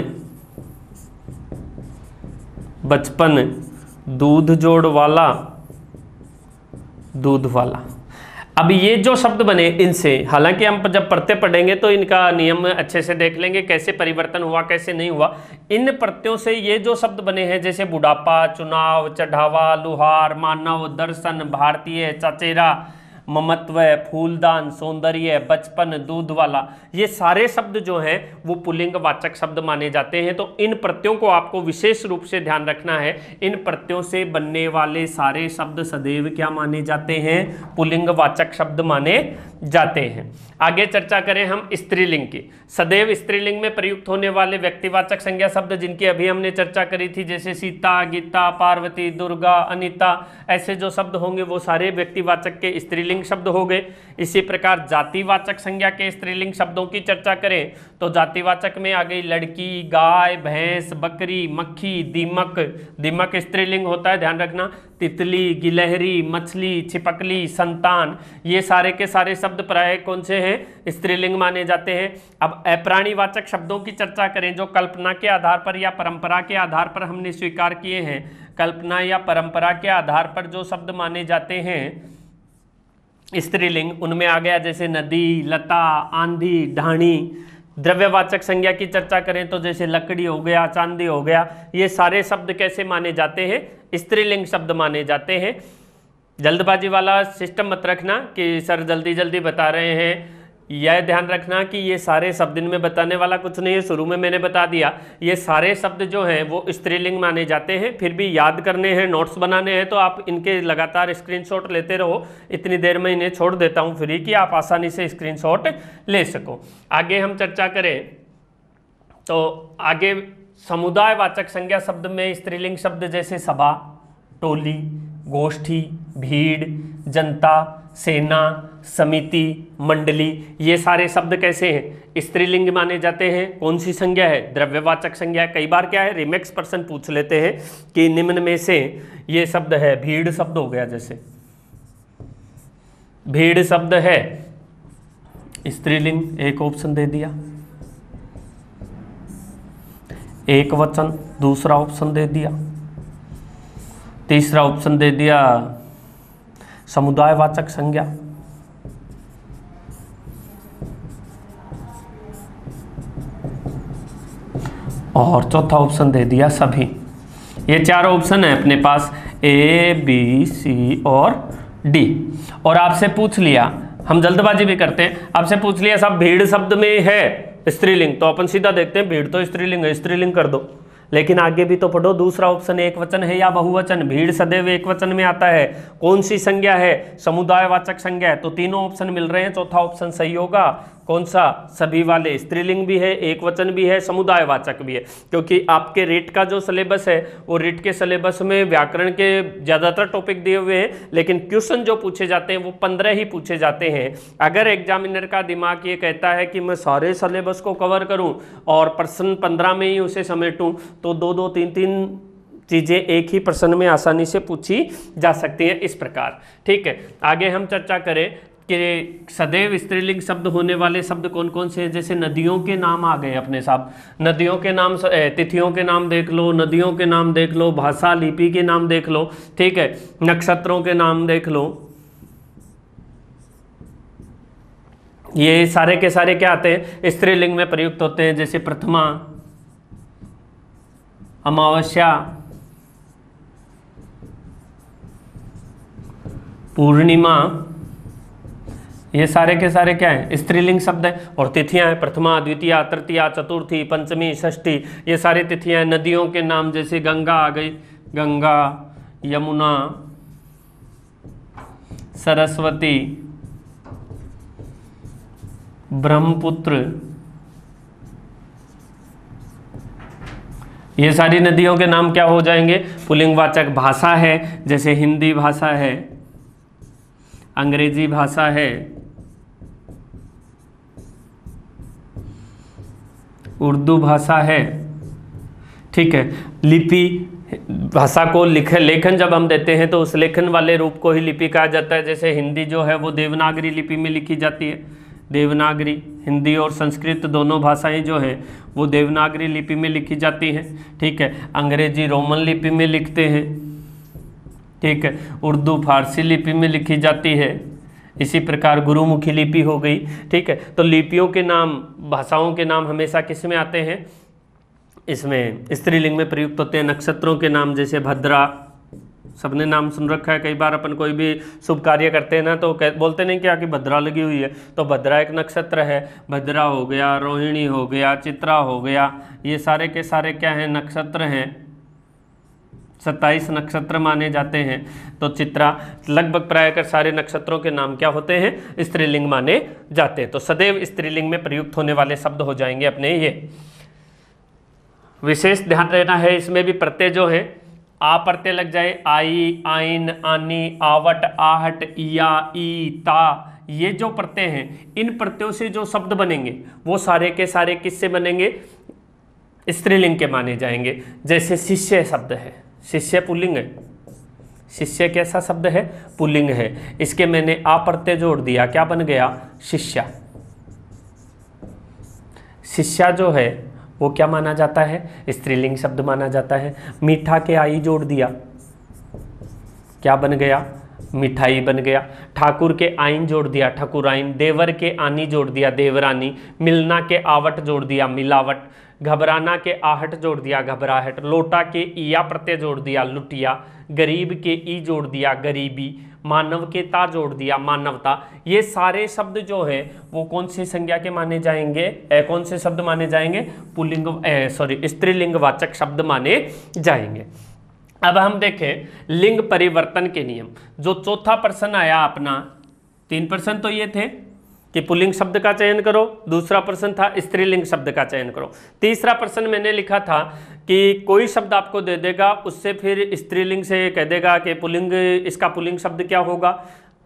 S1: बचपन। दूध जोड़ वाला, दूध वाला। अब ये जो शब्द बने इनसे, हालांकि हम जब प्रत्यय पढ़ेंगे तो इनका नियम अच्छे से देख लेंगे, कैसे परिवर्तन हुआ कैसे नहीं हुआ। इन प्रत्ययों से ये जो शब्द बने हैं, जैसे बुढ़ापा, चुनाव, चढ़ावा, लुहार, मानव, दर्शन, भारतीय, चचेरा, ममत्व, फूलदान, सौंदर्य, बचपन, दूध वाला, ये सारे शब्द जो हैं वो पुल्लिंग वाचक शब्द माने जाते हैं। तो इन प्रत्ययों को आपको विशेष रूप से ध्यान रखना है। इन प्रत्ययों से बनने वाले सारे शब्द सदैव क्या माने जाते हैं, पुल्लिंग वाचक शब्द माने जाते हैं। आगे चर्चा करें हम स्त्रीलिंग की। सदैव स्त्रीलिंग में प्रयुक्त होने वाले व्यक्तिवाचक संज्ञा शब्द जिनकी अभी हमने चर्चा करी थी, जैसे सीता, गीता, पार्वती, दुर्गा, अनीता, ऐसे जो शब्द होंगे वो सारे व्यक्तिवाचक के स्त्रीलिंग शब्द हो गए। इसी प्रकार जातिवाचक संज्ञा के स्त्रीलिंग शब्दों की चर्चा करें तो जातिवाचक में आ गई लड़की, गाय, भैंस, बकरी, मक्खी, दीमक। दीमक स्त्रीलिंग होता है, ध्यान रखना। तितली, गिलहरी, मछली, छिपकली, संतान, ये सारे के सारे शब्द प्राय कौन से हैं, स्त्रीलिंग माने जाते हैं। अब अप्राणीवाचक शब्दों की चर्चा करें जो कल्पना के आधार पर या परंपरा के आधार पर हमने स्वीकार किए हैं। कल्पना या परंपरा के आधार पर जो शब्द माने जाते हैं स्त्रीलिंग, उनमें आ गया जैसे नदी, लता, आंधी, ढाणी। द्रव्यवाचक संज्ञा की चर्चा करें तो जैसे लकड़ी हो गया, चांदी हो गया, ये सारे शब्द कैसे माने जाते हैं, स्त्रीलिंग शब्द माने जाते हैं। जल्दबाजी वाला सिस्टम मत रखना कि सर जल्दी जल्दी बता रहे हैं, यह ध्यान रखना कि ये सारे शब्द इनमें बताने वाला कुछ नहीं है, शुरू में मैंने बता दिया। ये सारे शब्द जो हैं वो स्त्रीलिंग माने जाते हैं। फिर भी याद करने हैं, नोट्स बनाने हैं, तो आप इनके लगातार स्क्रीनशॉट लेते रहो। इतनी देर में इन्हें छोड़ देता हूं फ्री कि आप आसानी से स्क्रीनशॉट ले सको। आगे हम चर्चा करें तो आगे समुदायवाचक संज्ञा शब्द में स्त्रीलिंग शब्द जैसे सभा, टोली, गोष्ठी, भीड़, जनता, सेना, समिति, मंडली, ये सारे शब्द कैसे हैं, स्त्रीलिंग माने जाते हैं। कौन सी संज्ञा है, द्रव्यवाचक संज्ञा है। कई बार क्या है, रिमेक्स पर्सन पूछ लेते हैं कि निम्न में से ये शब्द है, भीड़ शब्द हो गया, जैसे भीड़ शब्द है स्त्रीलिंग, एक ऑप्शन दे दिया, एक वचन, दूसरा ऑप्शन दे दिया, तीसरा ऑप्शन दे दिया समुदायवाचक संज्ञा, और चौथा ऑप्शन दे दिया सभी। ये चार ऑप्शन है अपने पास, ए, बी, सी और डी। और आपसे पूछ लिया, हम जल्दबाजी भी करते हैं, आपसे पूछ लिया साहब भीड़ शब्द में है स्त्रीलिंग, तो अपन सीधा देखते हैं भीड़ तो स्त्रीलिंग है, स्त्रीलिंग कर दो। लेकिन आगे भी तो पढ़ो, दूसरा ऑप्शन एक वचन है या बहुवचन। भीड़ सदैव एक वचन में आता है। कौन सी संज्ञा है, समुदायवाचक संज्ञा है। तो तीनों ऑप्शन मिल रहे हैं, चौथा ऑप्शन सही होगा। कौन सा, सभी वाले। स्त्रीलिंग भी है, एक वचन भी है, समुदायवाचक भी है। क्योंकि आपके रीट का जो सिलेबस है वो रीट के सिलेबस में व्याकरण के ज़्यादातर टॉपिक दिए हुए हैं, लेकिन क्वेश्चन जो पूछे जाते हैं वो 15 ही पूछे जाते हैं। अगर एग्जामिनर का दिमाग ये कहता है कि मैं सारे सिलेबस को कवर करूं और प्रश्न 15 में ही उसे समेटूं, तो 2-2, 3-3 चीज़ें एक ही प्रश्न में आसानी से पूछी जा सकती हैं, इस प्रकार। ठीक है, आगे हम चर्चा करें कि सदैव स्त्रीलिंग शब्द होने वाले शब्द कौन कौन से हैं। जैसे नदियों के नाम आ गए अपने साथ, नदियों के नाम, तिथियों के नाम देख लो, नदियों के नाम देख लो, भाषा लिपि के नाम देख लो, ठीक है, नक्षत्रों के नाम देख लो, ये सारे के सारे क्या आते हैं, स्त्रीलिंग में प्रयुक्त होते हैं। जैसे प्रथमा, अमावस्या, पूर्णिमा, ये सारे के सारे क्या हैं, स्त्रीलिंग शब्द है। और तिथियां हैं, प्रथमा, द्वितीया, तृतीया, चतुर्थी, पंचमी, षष्ठी, ये सारी तिथियां हैं। नदियों के नाम जैसे गंगा आ गई, गंगा, यमुना, सरस्वती, ब्रह्मपुत्र, ये सारी नदियों के नाम क्या हो जाएंगे, पुल्लिंगवाचक। भाषा है, जैसे हिंदी भाषा है, अंग्रेजी भाषा है, उर्दू भाषा है, ठीक है। लिपि, भाषा को लेखन जब हम देते हैं तो उस लेखन वाले रूप को ही लिपि कहा जाता है। जैसे हिंदी जो है वो देवनागरी लिपि में लिखी जाती है, देवनागरी, हिंदी और संस्कृत दोनों भाषाएं जो है वो देवनागरी लिपि में लिखी जाती हैं, ठीक है। अंग्रेजी रोमन लिपि में लिखते हैं, ठीक है। उर्दू फारसी लिपि में लिखी जाती है। इसी प्रकार गुरुमुखी लिपि हो गई, ठीक है। तो लिपियों के नाम, भाषाओं के नाम हमेशा किस में आते हैं, इसमें स्त्रीलिंग में प्रयुक्त होते हैं। नक्षत्रों के नाम जैसे भद्रा, सबने नाम सुन रखा है। कई बार अपन कोई भी शुभ कार्य करते हैं ना तो बोलते नहीं क्या कि भद्रा लगी हुई है, तो भद्रा एक नक्षत्र है। भद्रा हो गया, रोहिणी हो गया, चित्रा हो गया, ये सारे के सारे क्या हैं, नक्षत्र हैं। 27 नक्षत्र माने जाते हैं। तो चित्रा, लगभग प्राय कर सारे नक्षत्रों के नाम क्या होते हैं, स्त्रीलिंग माने जाते हैं। तो सदैव स्त्रीलिंग में प्रयुक्त होने वाले शब्द हो जाएंगे अपने ये। विशेष ध्यान रहना है इसमें भी, प्रत्यय जो है आ प्रत्यय लग जाए, आई, आइन, आनी, आवट, आहट, इया, ई, ता, ये जो प्रत्यय हैं, इन प्रत्ययों से जो शब्द बनेंगे वो सारे के सारे किससे बनेंगे, स्त्रीलिंग के माने जाएंगे। जैसे शिष्य शब्द है, शिष्य पुल्लिंग है, शिष्य कैसा शब्द है, पुल्लिंग है। इसके मैंने आ प्रत्यय जोड़ दिया, क्या बन गया, शिष्या। शिष्या जो है वो क्या माना जाता है, स्त्रीलिंग शब्द माना जाता है। मीठा के आई जोड़ दिया, क्या बन गया, मिठाई बन गया। ठाकुर के आइन जोड़ दिया, ठाकुराइन। देवर के आनी जोड़ दिया, देवरानी। मिलना के आवट जोड़ दिया, मिलावट। घबराना के आहट जोड़ दिया, घबराहट। लोटा के इया प्रत्यय जोड़ दिया, लुटिया। गरीब के ई जोड़ दिया, गरीबी। मानव के ता जोड़ दिया, मानवता। ये सारे शब्द जो है वो कौन सी संज्ञा के माने जाएंगे, कौन से शब्द माने जाएंगे, पुल्लिंग स्त्रीलिंगवाचक शब्द माने जाएंगे। अब हम देखें लिंग परिवर्तन के नियम। जो चौथा प्रश्न आया अपना, 3 प्रश्न तो ये थे कि पुल्लिंग शब्द का चयन करो, दूसरा प्रश्न था स्त्रीलिंग शब्द का चयन करो, तीसरा प्रश्न मैंने लिखा था कि कोई शब्द आपको दे देगा, उससे फिर स्त्रीलिंग से कह देगा कि पुल्लिंग, इसका पुल्लिंग शब्द क्या होगा।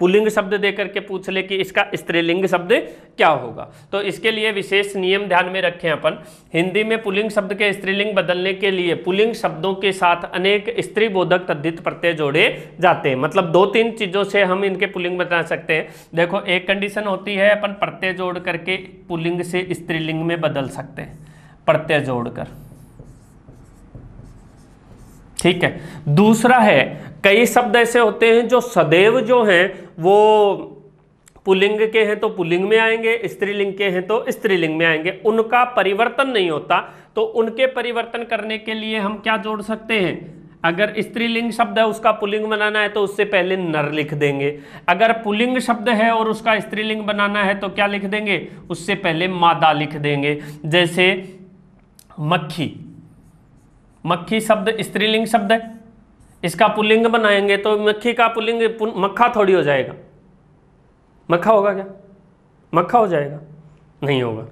S1: पुल्लिंग शब्द दे करके पूछ ले कि इसका स्त्रीलिंग शब्द क्या होगा। तो इसके लिए विशेष नियम ध्यान में रखें अपन। हिंदी में पुल्लिंग शब्द के स्त्रीलिंग बदलने के लिए पुल्लिंग शब्दों के साथ अनेक स्त्री बोधक तद्धित प्रत्यय जोड़े जाते हैं। मतलब 2-3 चीज़ों से हम इनके पुल्लिंग बना सकते हैं। देखो, एक कंडीशन होती है अपन प्रत्यय जोड़ करके पुल्लिंग से स्त्रीलिंग में बदल सकते हैं, प्रत्यय जोड़कर, ठीक है। दूसरा है, कई शब्द ऐसे होते हैं जो सदैव जो हैं वो पुल्लिंग के हैं तो पुल्लिंग में आएंगे, स्त्रीलिंग के हैं तो स्त्रीलिंग में आएंगे, उनका परिवर्तन नहीं होता। तो उनके परिवर्तन करने के लिए हम क्या जोड़ सकते हैं, अगर स्त्रीलिंग शब्द है उसका पुल्लिंग बनाना है तो उससे पहले नर लिख देंगे। अगर पुल्लिंग शब्द है और उसका स्त्रीलिंग बनाना है तो क्या लिख देंगे, उससे पहले मादा लिख देंगे। जैसे मक्खी, मक्खी शब्द स्त्रीलिंग शब्द है, इसका पुल्लिंग बनाएंगे तो मक्खी का पुल्लिंग मक्खा थोड़ी हो जाएगा। मक्खा होगा क्या, मक्खा हो जाएगा, नहीं होगा,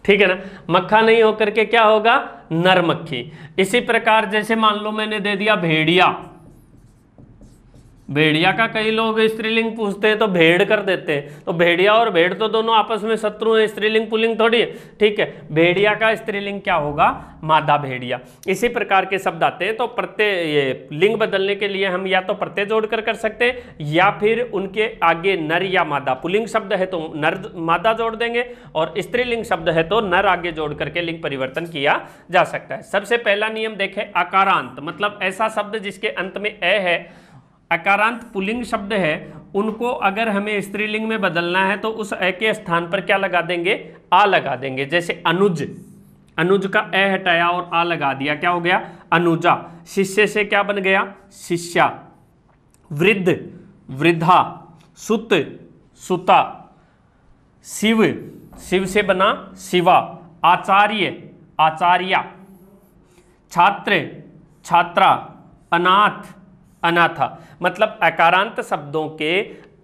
S1: ठीक है ना। मक्खा नहीं होकर के क्या होगा, नर मक्खी। इसी प्रकार जैसे मान लो मैंने दे दिया भेड़िया, भेड़िया का कई लोग स्त्रीलिंग पूछते हैं तो भेड़ कर देते हैं, तो भेड़िया और भेड़ तो दोनों आपस में शत्रु हैं, स्त्रीलिंग पुल्लिंग थोड़ी है। ठीक है, भेड़िया का स्त्रीलिंग क्या होगा, मादा भेड़िया। इसी प्रकार के शब्द आते हैं। तो प्रत्यय, ये लिंग बदलने के लिए हम या तो प्रत्यय जोड़कर कर सकते हैं या फिर उनके आगे नर या मादा, पुल्लिंग शब्द है तो नर मादा जोड़ देंगे और स्त्रीलिंग शब्द है तो नर आगे जोड़ करके लिंग परिवर्तन किया जा सकता है। सबसे पहला नियम देखें, आकारांत मतलब ऐसा शब्द जिसके अंत में ए है, अकारांत पुल्लिंग शब्द है, उनको अगर हमें स्त्रीलिंग में बदलना है तो उस ए के स्थान पर क्या लगा देंगे, आ लगा देंगे। जैसे अनुज, अनुज का ए हटाया और आ लगा दिया, क्या हो गया, अनुजा। शिष्य से क्या बन गया, शिष्या। वृद्ध, वृद्धा। सुत, सुता। शिव, शिव से बना शिवा। आचार्य, आचार्या। छात्र, छात्रा। अनाथ, अनाथा। मतलब अकारांत शब्दों के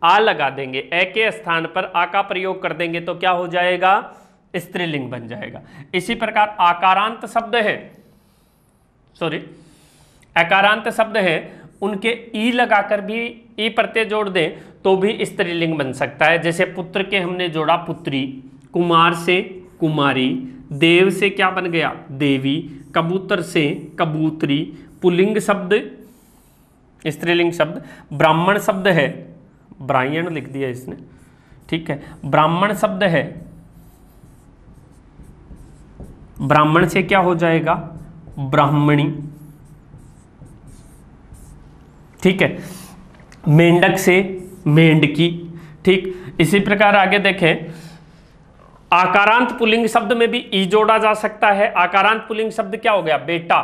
S1: आ लगा देंगे, ए के स्थान पर आ का प्रयोग कर देंगे तो क्या हो जाएगा, स्त्रीलिंग बन जाएगा। इसी प्रकार आकारांत शब्द है, सॉरी अकारांत शब्द है, उनके ई लगाकर भी ई प्रत्यय जोड़ दें तो भी स्त्रीलिंग बन सकता है। जैसे पुत्र के हमने जोड़ा पुत्री, कुमार से कुमारी, देव से क्या बन गया, देवी, कबूतर से कबूतरी। पुल्लिंग शब्द, स्त्रीलिंग शब्द। ब्राह्मण शब्द है, ब्राह्मण लिख दिया इसने, ठीक है, ब्राह्मण शब्द है, ब्राह्मण से क्या हो जाएगा, ब्राह्मणी। ठीक है, मेंढक से मेंढकी। ठीक, इसी प्रकार आगे देखें, आकारांत पुल्लिंग शब्द में भी ई जोड़ा जा सकता है। आकारांत पुल्लिंग शब्द क्या हो गया, बेटा।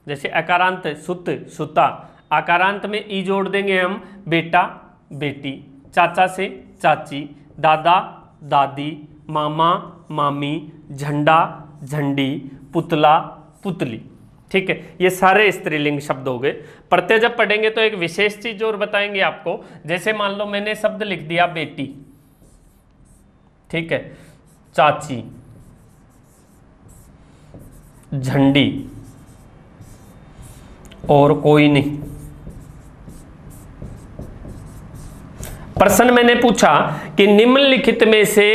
S1: जैसे अकारांत सुत, सुता, आकारांत में ई जोड़ देंगे हम, बेटा, बेटी। चाचा से चाची, दादा, दादी, मामा, मामी, झंडा, झंडी, पुतला, पुतली। ठीक है, ये सारे स्त्रीलिंग शब्द हो गए। प्रत्यय जब पढ़ेंगे तो एक विशेष चीज और बताएंगे आपको। जैसे मान लो मैंने शब्द लिख दिया बेटी, ठीक है, चाची, झंडी और कोई नहीं। प्रश्न मैंने पूछा कि निम्नलिखित में से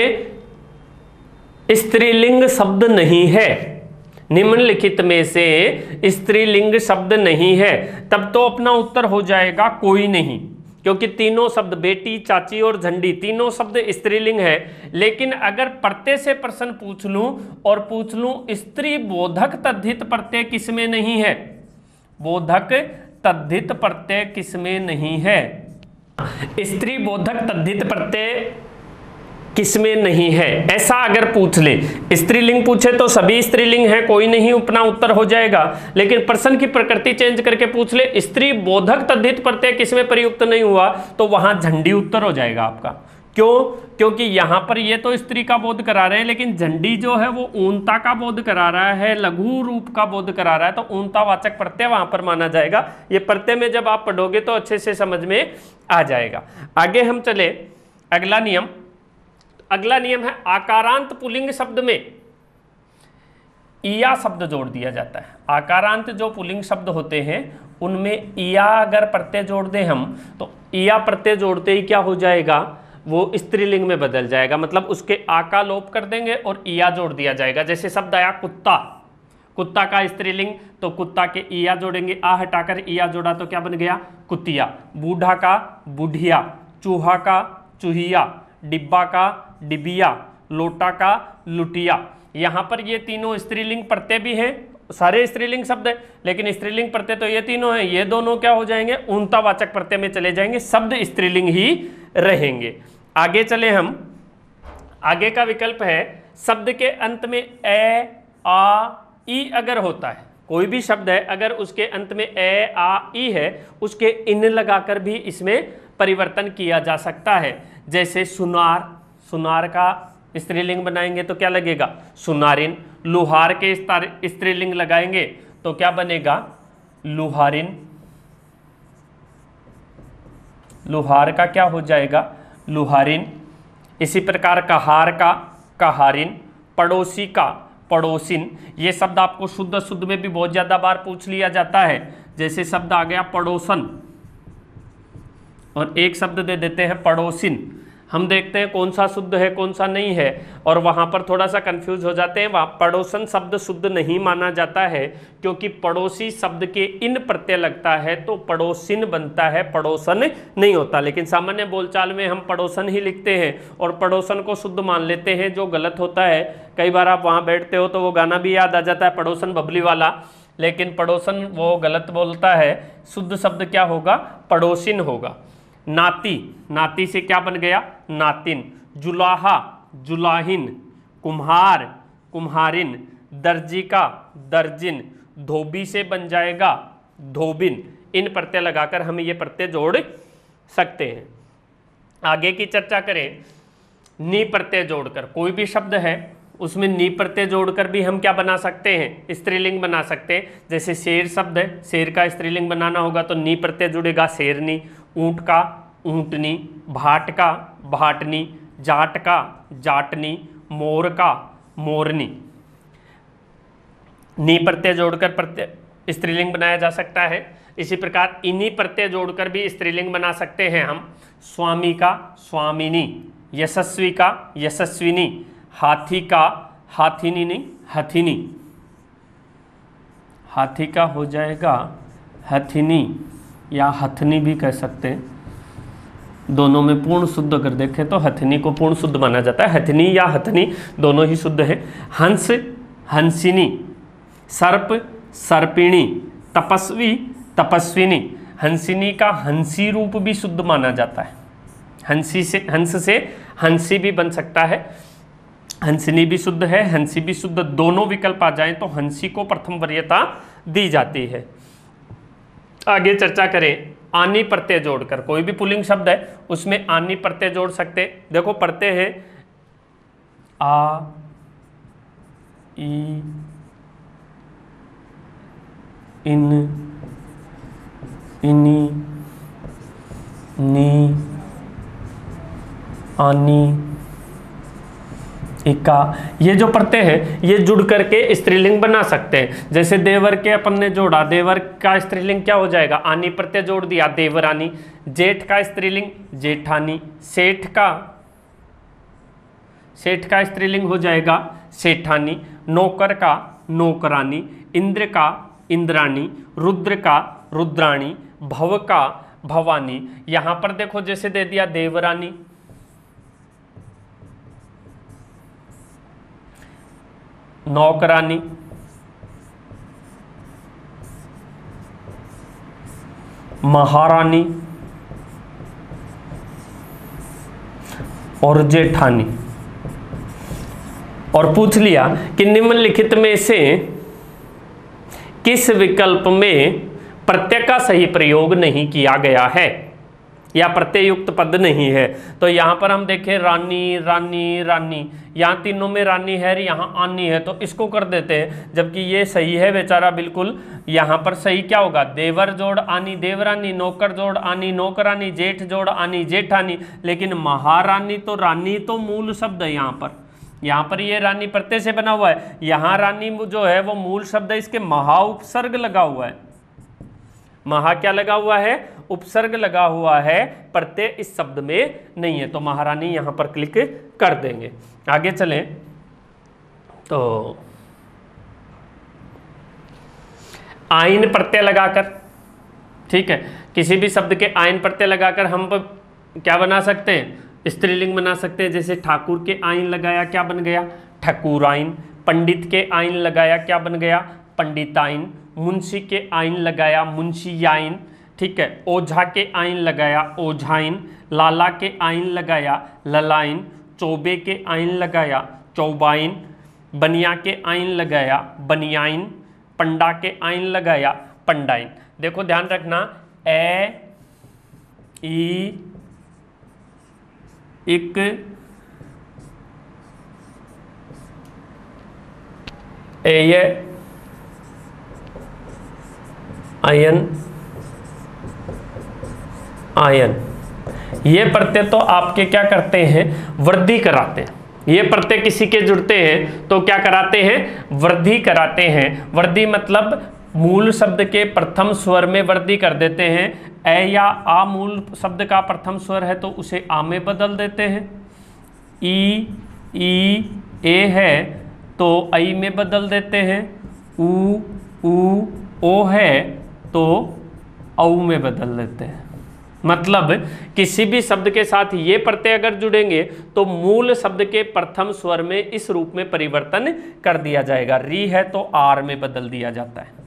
S1: स्त्रीलिंग शब्द नहीं है, निम्नलिखित में से स्त्रीलिंग शब्द नहीं है, तब तो अपना उत्तर हो जाएगा कोई नहीं, क्योंकि तीनों शब्द बेटी, चाची और झंडी तीनों शब्द स्त्रीलिंग है। लेकिन अगर प्रत्यय से प्रश्न पूछ लूं और पूछ लूं स्त्री बोधक तद्धित प्रत्यय किसमें नहीं है, बोधक तद्धित प्रत्यय किसमें नहीं है, स्त्री बोधक तद्धित प्रत्यय किसमें नहीं है, ऐसा अगर पूछ ले, स्त्रीलिंग पूछे तो सभी स्त्रीलिंग है, कोई नहीं, अपना उत्तर हो जाएगा। लेकिन प्रश्न की प्रकृति चेंज करके पूछ ले स्त्री बोधक तद्धित प्रत्यय किसमें प्रयुक्त नहीं हुआ, तो वहां झंडी उत्तर हो जाएगा आपका। क्यों, क्योंकि यहां पर ये तो स्त्री का बोध करा रहे हैं, लेकिन झंडी जो है वो ऊनता का बोध करा रहा है, लघु रूप का बोध करा रहा है, तो ऊनतावाचक प्रत्यय वहां पर माना जाएगा। ये प्रत्यय में जब आप पढ़ोगे तो अच्छे से समझ में आ जाएगा। आगे हम चले, अगला नियम, अगला नियम है आकारांत पुल्लिंग शब्द में इया शब्द जोड़ दिया जाता है। आकारांत जो पुल्लिंग शब्द होते हैं उनमें इया अगर प्रत्यय जोड़ दें हम, तो इया प्रत्यय जोड़ते ही क्या हो जाएगा, वो स्त्रीलिंग में बदल जाएगा। मतलब उसके आ का लोप कर देंगे और इया जोड़ दिया जाएगा। जैसे शब्द आया कुत्ता, कुत्ता का स्त्रीलिंग, तो कुत्ता के इया जोड़ेंगे, आ हटाकर इया जोड़ा तो क्या बन गया, कुतिया। बूढ़ा का बुढ़िया, चूहा का चूहिया, डिब्बा का डिबिया, लोटा का लुटिया। यहाँ पर ये तीनों स्त्रीलिंग प्रत्यय भी हैं, सारे स्त्रीलिंग शब्द है, लेकिन स्त्रीलिंग प्रत्यय तो ये तीनों हैं, ये दोनों क्या हो जाएंगे, ऊनतावाचक प्रत्यय में चले जाएंगे, शब्द स्त्रीलिंग ही रहेंगे। आगे चले हम, आगे का विकल्प है शब्द के अंत में ए, आ, ई अगर होता है, कोई भी शब्द है अगर उसके अंत में ए, आ, ई है, उसके इन लगाकर भी इसमें परिवर्तन किया जा सकता है। जैसे सुनार, सुनार का स्त्रीलिंग बनाएंगे तो क्या लगेगा, सुनारिन। लुहार के स्त्रीलिंग लगाएंगे तो क्या बनेगा, लुहारिन। लुहार का क्या हो जाएगा, लुहारिन। इसी प्रकार कहार का कहारिन, पड़ोसी का पड़ोसिन। ये शब्द आपको शुद्ध शुद्ध में भी बहुत ज़्यादा बार पूछ लिया जाता है। जैसे शब्द आ गया पड़ोसन, और एक शब्द दे देते हैं पड़ोसिन। हम देखते हैं कौन सा शुद्ध है कौन सा नहीं है, और वहाँ पर थोड़ा सा कंफ्यूज हो जाते हैं। वहाँ पड़ोसन शब्द शुद्ध नहीं माना जाता है, क्योंकि पड़ोसी शब्द के इन प्रत्यय लगता है तो पड़ोसिन बनता है, पड़ोसन नहीं होता। लेकिन सामान्य बोलचाल में हम पड़ोसन ही लिखते हैं और पड़ोसन को शुद्ध मान लेते हैं, जो गलत होता है। कई बार आप वहाँ बैठते हो तो वो गाना भी याद आ जाता है, पड़ोसन बबली वाला, लेकिन पड़ोसन वो गलत बोलता है। शुद्ध शब्द क्या होगा? पड़ोसिन होगा। नाती, नाती से क्या बन गया? नातिन। जुलाहा, जुलाहिन। कुम्हार, कुम्हारिन। दर्जिका, दर्जिन। धोबी से बन जाएगा धोबिन। इन प्रत्यय लगाकर हम ये प्रत्यय जोड़ सकते हैं। आगे की चर्चा करें। नी प्रत्यय जोड़कर कोई भी शब्द है उसमें नी प्रत्यय जोड़कर भी हम क्या बना सकते हैं? स्त्रीलिंग बना सकते हैं। जैसे शेर शब्द है, शेर का स्त्रीलिंग बनाना होगा तो नी प्रत्यय जुड़ेगा, शेरनी। ऊंट का ऊंटनी। भाट का भाटनी। जाट का जाटनी। मोर का मोरनी। नी प्रत्यय जोड़कर प्रत्यय स्त्रीलिंग बनाया जा सकता है। इसी प्रकार इन्हीं प्रत्यय जोड़कर भी स्त्रीलिंग बना सकते हैं हम। स्वामी का स्वामिनी। यशस्वी का यशस्विनी। हाथी का हाथिनी नहीं हथिनी। हाथी का हो जाएगा हथिनी या हथनी भी कह सकते हैं। दोनों में पूर्ण शुद्ध अगर देखें तो हथनी को पूर्ण शुद्ध माना जाता है। हथनी या हथनी दोनों ही शुद्ध है। हंस हंसिनी। सर्प सर्पिणी। तपस्वी तपस्विनी। हंसिनी का हंसी रूप भी शुद्ध माना जाता है। हंसी से हंस से हंसी भी बन सकता है। हंसिनी भी शुद्ध है, हंसी भी शुद्ध। दोनों विकल्प आ जाएं तो हंसी को प्रथम वरीयता दी जाती है। आगे चर्चा करें। आनी प्रत्यय जोड़कर कोई भी पुल्लिंग शब्द है उसमें आनी प्रत्यय जोड़ सकते। देखो प्रत्यय है आ, ई, इन, इनी, नी, आनी, इका। ये जो प्रत्यय है ये जुड़ करके स्त्रीलिंग बना सकते हैं। जैसे देवर के अपन ने जोड़ा, देवर का स्त्रीलिंग क्या हो जाएगा? आनी प्रत्यय जोड़ दिया, देवरानी। जेठ का स्त्रीलिंग जेठानी। सेठ का स्त्रीलिंग हो जाएगा सेठानी। नौकर का नौकरानी। इंद्र का इंद्राणी। रुद्र का रुद्राणी। भव का भवानी। यहां पर देखो जैसे दे दिया देवरानी, नौकरानी, महारानी और जेठानी। और पूछ लिया कि निम्नलिखित में से किस विकल्प में प्रत्यय का सही प्रयोग नहीं किया गया है या प्रत्यय युक्त पद नहीं है। तो यहाँ पर हम देखें रानी रानी रानी, यहाँ तीनों में रानी है, यहाँ आनी है, तो इसको कर देते हैं। जबकि ये सही है बेचारा बिल्कुल। यहाँ पर सही क्या होगा? देवर जोड़ आनी देवरानी, नौकर जोड़ आनी नौकरानी, जेठ जोड़ आनी जेठानी। लेकिन महारानी तो रानी तो मूल शब्द है यहाँ पर ये रानी प्रत्यय से बना हुआ है। यहाँ रानी जो है वो मूल शब्द है, इसके महा उपसर्ग लगा हुआ है। महा क्या लगा हुआ है? उपसर्ग लगा हुआ है, प्रत्यय इस शब्द में नहीं है। तो महारानी यहां पर क्लिक कर देंगे। आगे चलें तो आइन प्रत्यय लगाकर, ठीक है, किसी भी शब्द के आइन प्रत्यय लगाकर हम क्या बना सकते हैं? स्त्रीलिंग बना सकते हैं। जैसे ठाकुर के आइन लगाया क्या बन गया? ठकुराइन। पंडित के आइन लगाया क्या बन गया? पंडिताइन। मुंशी के आइन लगाया मुंशियाइन, ठीक है। ओझा के आइन लगाया ओझाइन। लाला के आइन लगाया ललाइन। चौबे के आइन लगाया चौबाइन। बनिया के आइन लगाया बनियाइन। पंडा के आइन लगाया पंडाइन। देखो ध्यान रखना, ए ई इक ए आयन आयन, ये प्रत्यय तो आपके क्या करते हैं? वृद्धि कराते हैं। ये प्रत्यय किसी के जुड़ते हैं तो क्या कराते हैं? वृद्धि कराते हैं। वृद्धि मतलब मूल शब्द के प्रथम स्वर में वृद्धि कर देते हैं। ए या आ मूल शब्द का प्रथम स्वर है तो उसे आ में बदल देते हैं। ई ए है तो आई में बदल देते हैं। ऊ ओ है तो औ में बदल देते हैं। मतलब किसी भी शब्द के साथ ये प्रत्यय अगर जुड़ेंगे तो मूल शब्द के प्रथम स्वर में इस रूप में परिवर्तन कर दिया जाएगा। री है तो आर में बदल दिया जाता है।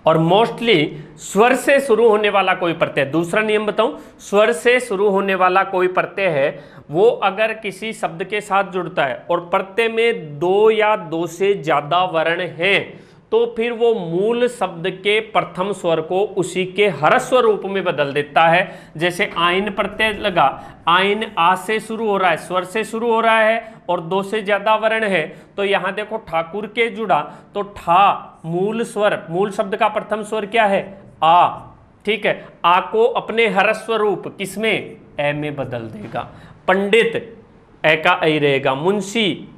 S1: और मोस्टली स्वर से शुरू होने वाला कोई प्रत्यय, दूसरा नियम बताऊं, स्वर से शुरू होने वाला कोई प्रत्यय है वो अगर किसी शब्द के साथ जुड़ता है और प्रत्यय में दो या दो से ज्यादा वर्ण हैं तो फिर वो मूल शब्द के प्रथम स्वर को उसी के ह्रस्व रूप में बदल देता है। जैसे आइन प्रत्यय लगा, आइन आ से शुरू हो रहा है, स्वर से शुरू हो रहा है और दो से ज्यादा वर्ण है, तो यहां देखो ठाकुर के जुड़ा तो ठा मूल स्वर, मूल शब्द का प्रथम स्वर क्या है? आ। ठीक है, आ को अपने ह्रस्व रूप किसमें? ए में बदल देगा। पंडित ए का ऐ रहेगा। मुंशी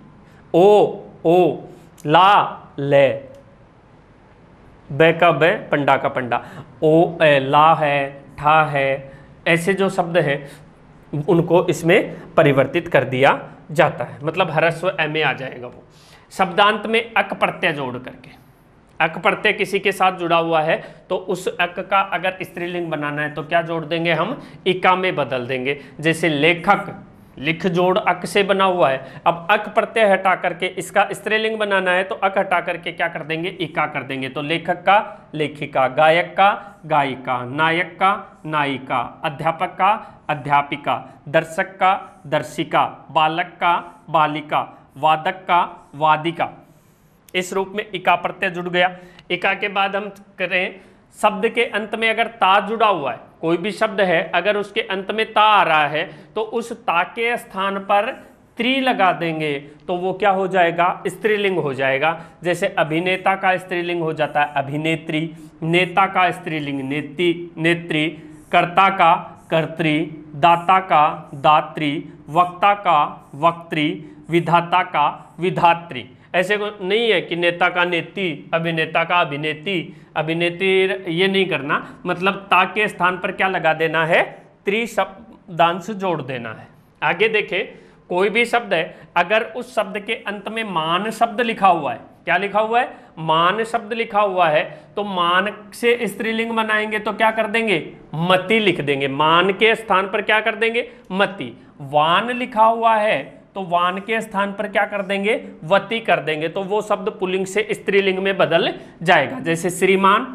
S1: ओ ला ले, बै का बै, पंडा का पंडा। ओ ला है, ठा है, ऐसे जो शब्द हैं उनको इसमें परिवर्तित कर दिया जाता है। मतलब ह्रस्व ए में आ जाएगा वो। शब्दांत में अक प्रत्यय जोड़ करके, अक प्रत्यय किसी के साथ जुड़ा हुआ है तो उस अक का अगर स्त्रीलिंग बनाना है तो क्या जोड़ देंगे हम? इका में बदल देंगे। जैसे लेखक, लिख जोड़ अक से बना हुआ है। अब अक प्रत्यय हटा करके इसका स्त्रीलिंग बनाना है तो अक हटा करके क्या कर देंगे? इका कर देंगे। तो लेखक का लेखिका, गायक का गायिका, नायक का नायिका, अध्यापक का अध्यापिका, दर्शक का दर्शिका, बालक का बालिका, वादक का वादिका। इस रूप में इका प्रत्यय जुड़ गया। इका के बाद हम करें, शब्द के अंत में अगर ता जुड़ा हुआ है, कोई भी शब्द है अगर उसके अंत में ता आ रहा है तो उस ता के स्थान पर त्री लगा देंगे तो वो क्या हो जाएगा? स्त्रीलिंग हो जाएगा। जैसे अभिनेता का स्त्रीलिंग हो जाता है अभिनेत्री, नेता का स्त्रीलिंग नेती नेत्री, कर्ता का कर्त्री, दाता का दात्री, वक्ता का वक्त्री, विधाता का विधात्री। ऐसे नहीं है कि नेता का नेती, अभिनेता का अभिनेती, अभिनेत्री, ये नहीं करना। मतलब ता के स्थान पर क्या लगा देना है? त्रि शब्दांश जोड़ देना है। आगे देखें, कोई भी शब्द है अगर उस शब्द के अंत में मान शब्द लिखा हुआ है, क्या लिखा हुआ है? मान शब्द लिखा हुआ है, तो मान से स्त्रीलिंग बनाएंगे तो क्या कर देंगे? मति लिख देंगे। मान के स्थान पर क्या कर देंगे? मति। वान लिखा हुआ है तो वान के स्थान पर क्या कर देंगे? वती कर देंगे। तो वो शब्द पुल्लिंग से स्त्रीलिंग में बदल जाएगा। जैसे श्रीमान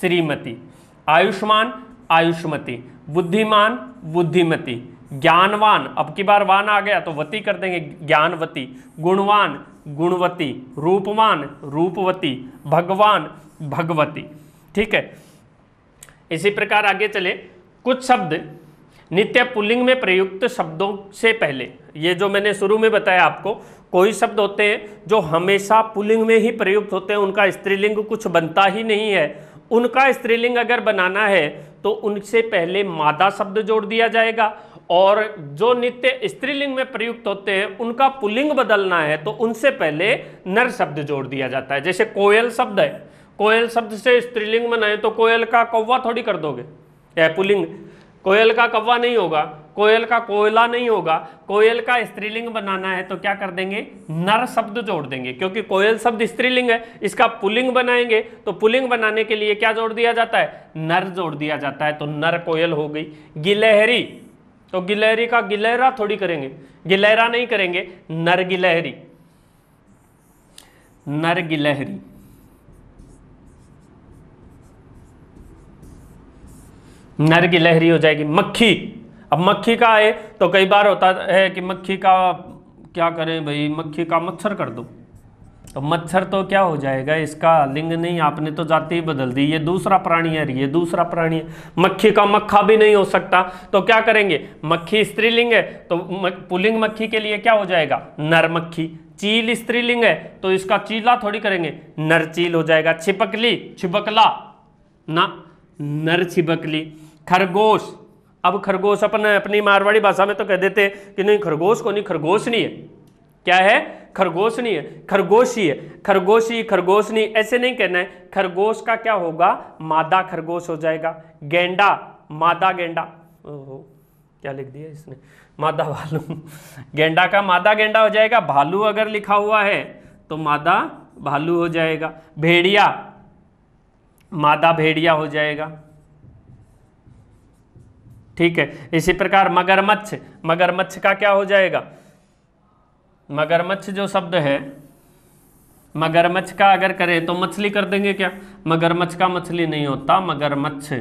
S1: श्रीमती, आयुष्मान आयुष्मती, बुद्धिमान बुद्धिमती, ज्ञानवान, अब की बार वान आ गया तो वती कर देंगे, ज्ञानवती, गुणवान गुणवती, रूपवान रूपवती, भगवान भगवती। ठीक है, इसी प्रकार आगे चले। कुछ शब्द नित्य पुल्लिंग में प्रयुक्त शब्दों से पहले, ये जो मैंने शुरू में बताया आपको, कोई शब्द होते हैं जो हमेशा पुल्लिंग में ही प्रयुक्त होते हैं, उनका स्त्रीलिंग कुछ बनता ही नहीं है। उनका स्त्रीलिंग अगर बनाना है तो उनसे पहले मादा शब्द जोड़ दिया जाएगा, और जो नित्य स्त्रीलिंग में प्रयुक्त होते हैं उनका पुल्लिंग बदलना है तो उनसे पहले नर शब्द जोड़ दिया जाता है। जैसे कोयल शब्द है, कोयल शब्द से स्त्रीलिंग बनाए तो कोयल का कौवा थोड़ी कर दोगे, या पुल्लिंग। कोयल का कौवा नहीं होगा, कोयल का कोयला नहीं होगा। कोयल का स्त्रीलिंग बनाना है तो क्या कर देंगे? नर शब्द जोड़ देंगे, क्योंकि कोयल शब्द स्त्रीलिंग है। इसका पुल्लिंग बनाएंगे तो पुल्लिंग बनाने के लिए क्या जोड़ दिया जाता है? नर जोड़ दिया जाता है, तो नर कोयल हो गई। गिलहरी, तो गिलहरी का गिलहरा थोड़ी करेंगे, गिलहरा नहीं करेंगे, नर गिलहरी, नर गिलहरी। नर गिलहरी हो जाएगी। मक्खी, अब मक्खी का है तो कई बार होता है कि मक्खी का क्या करें भाई, मक्खी का मच्छर कर दो, तो मच्छर तो क्या हो जाएगा? इसका लिंग नहीं, आपने तो जाति ही बदल दी, ये दूसरा प्राणी है, ये दूसरा प्राणी है। मक्खी का मक्खा भी नहीं हो सकता, तो क्या करेंगे? मक्खी स्त्रीलिंग है तो पुल्लिंग मक्खी के लिए क्या हो जाएगा? नर मक्खी। चील स्त्रीलिंग है तो इसका चीला थोड़ी करेंगे, नर चील हो जाएगा। छिपकली, छिपकला ना, नर छिपकली। खरगोश, अब खरगोश अपनी मारवाड़ी भाषा में तो कह देते कि नहीं खरगोश को नहीं, खरगोश नहीं है, क्या है? खरगोश नहीं है, खरगोशी है। खरगोशी, खरगोशनी ऐसे नहीं कहना है। खरगोश का क्या होगा? मादा खरगोश हो जाएगा। गेंडा, मादा गेंडा। ओहो, क्या लिख दिया इसने? मादा भालू। गेंडा का मादा गेंडा हो जाएगा। भालू अगर लिखा हुआ है तो मादा भालू हो जाएगा। भेड़िया, मादा भेड़िया हो जाएगा। ठीक है। इसी प्रकार मगरमच्छ, मगरमच्छ का क्या हो जाएगा? मगरमच्छ जो शब्द है, मगरमच्छ का अगर करें तो मछली कर देंगे क्या? मगरमच्छ का मछली नहीं होता, मगरमच्छ।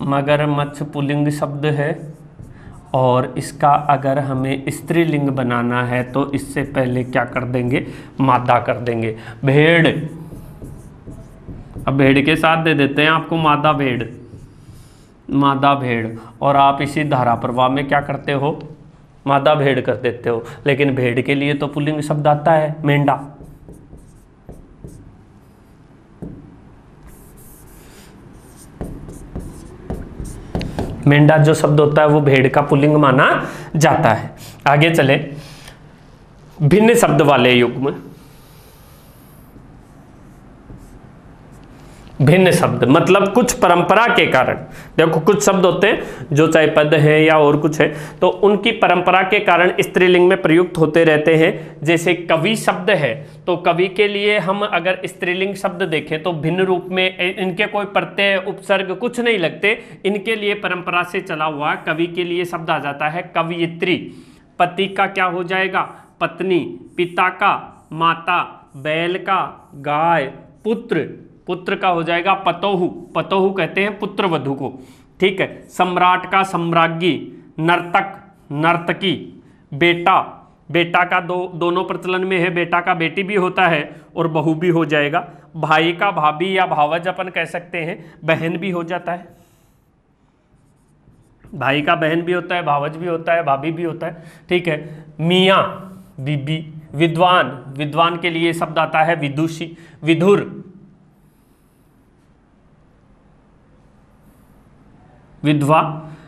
S1: मगरमच्छ पुल्लिंग शब्द है और इसका अगर हमें स्त्रीलिंग बनाना है तो इससे पहले क्या कर देंगे? मादा कर देंगे। भेड़, अब भेड़ के साथ दे देते हैं आपको मादा भेड़, मादा भेड़। और आप इसी धारा प्रवाह में क्या करते हो? मादा भेड़ कर देते हो। लेकिन भेड़ के लिए तो पुल्लिंग शब्द आता है, मेंढा। मेंढा जो शब्द होता है वो भेड़ का पुल्लिंग माना जाता है। आगे चले, भिन्न शब्द वाले युग्म। भिन्न शब्द मतलब कुछ परंपरा के कारण, देखो कुछ शब्द होते हैं जो चाहे पद है या और कुछ है तो उनकी परंपरा के कारण स्त्रीलिंग में प्रयुक्त होते रहते हैं। जैसे कवि शब्द है तो कवि के लिए हम अगर स्त्रीलिंग शब्द देखें तो भिन्न रूप में, इनके कोई प्रत्यय उपसर्ग कुछ नहीं लगते, इनके लिए परंपरा से चला हुआ कवि के लिए शब्द आ जाता है कवयित्री। पति का क्या हो जाएगा? पत्नी। पिता का माता। बैल का गाय। पुत्र, पुत्र का हो जाएगा पतोहु। पतोहु कहते हैं पुत्र वधु को। ठीक है। सम्राट का सम्राज्ञी। नर्तक, नर्तकी। बेटा, बेटा का दोनों प्रचलन में है, बेटा का बेटी भी होता है और बहू भी हो जाएगा। भाई का भाभी या भावज अपन कह सकते हैं, बहन भी हो जाता है। भाई का बहन भी होता है, भावज भी होता है, भाभी भी होता है। ठीक है। मियाँ, बीबी। विद्वान, विद्वान के लिए शब्द आता है विदुषी। विधुर, विधवा।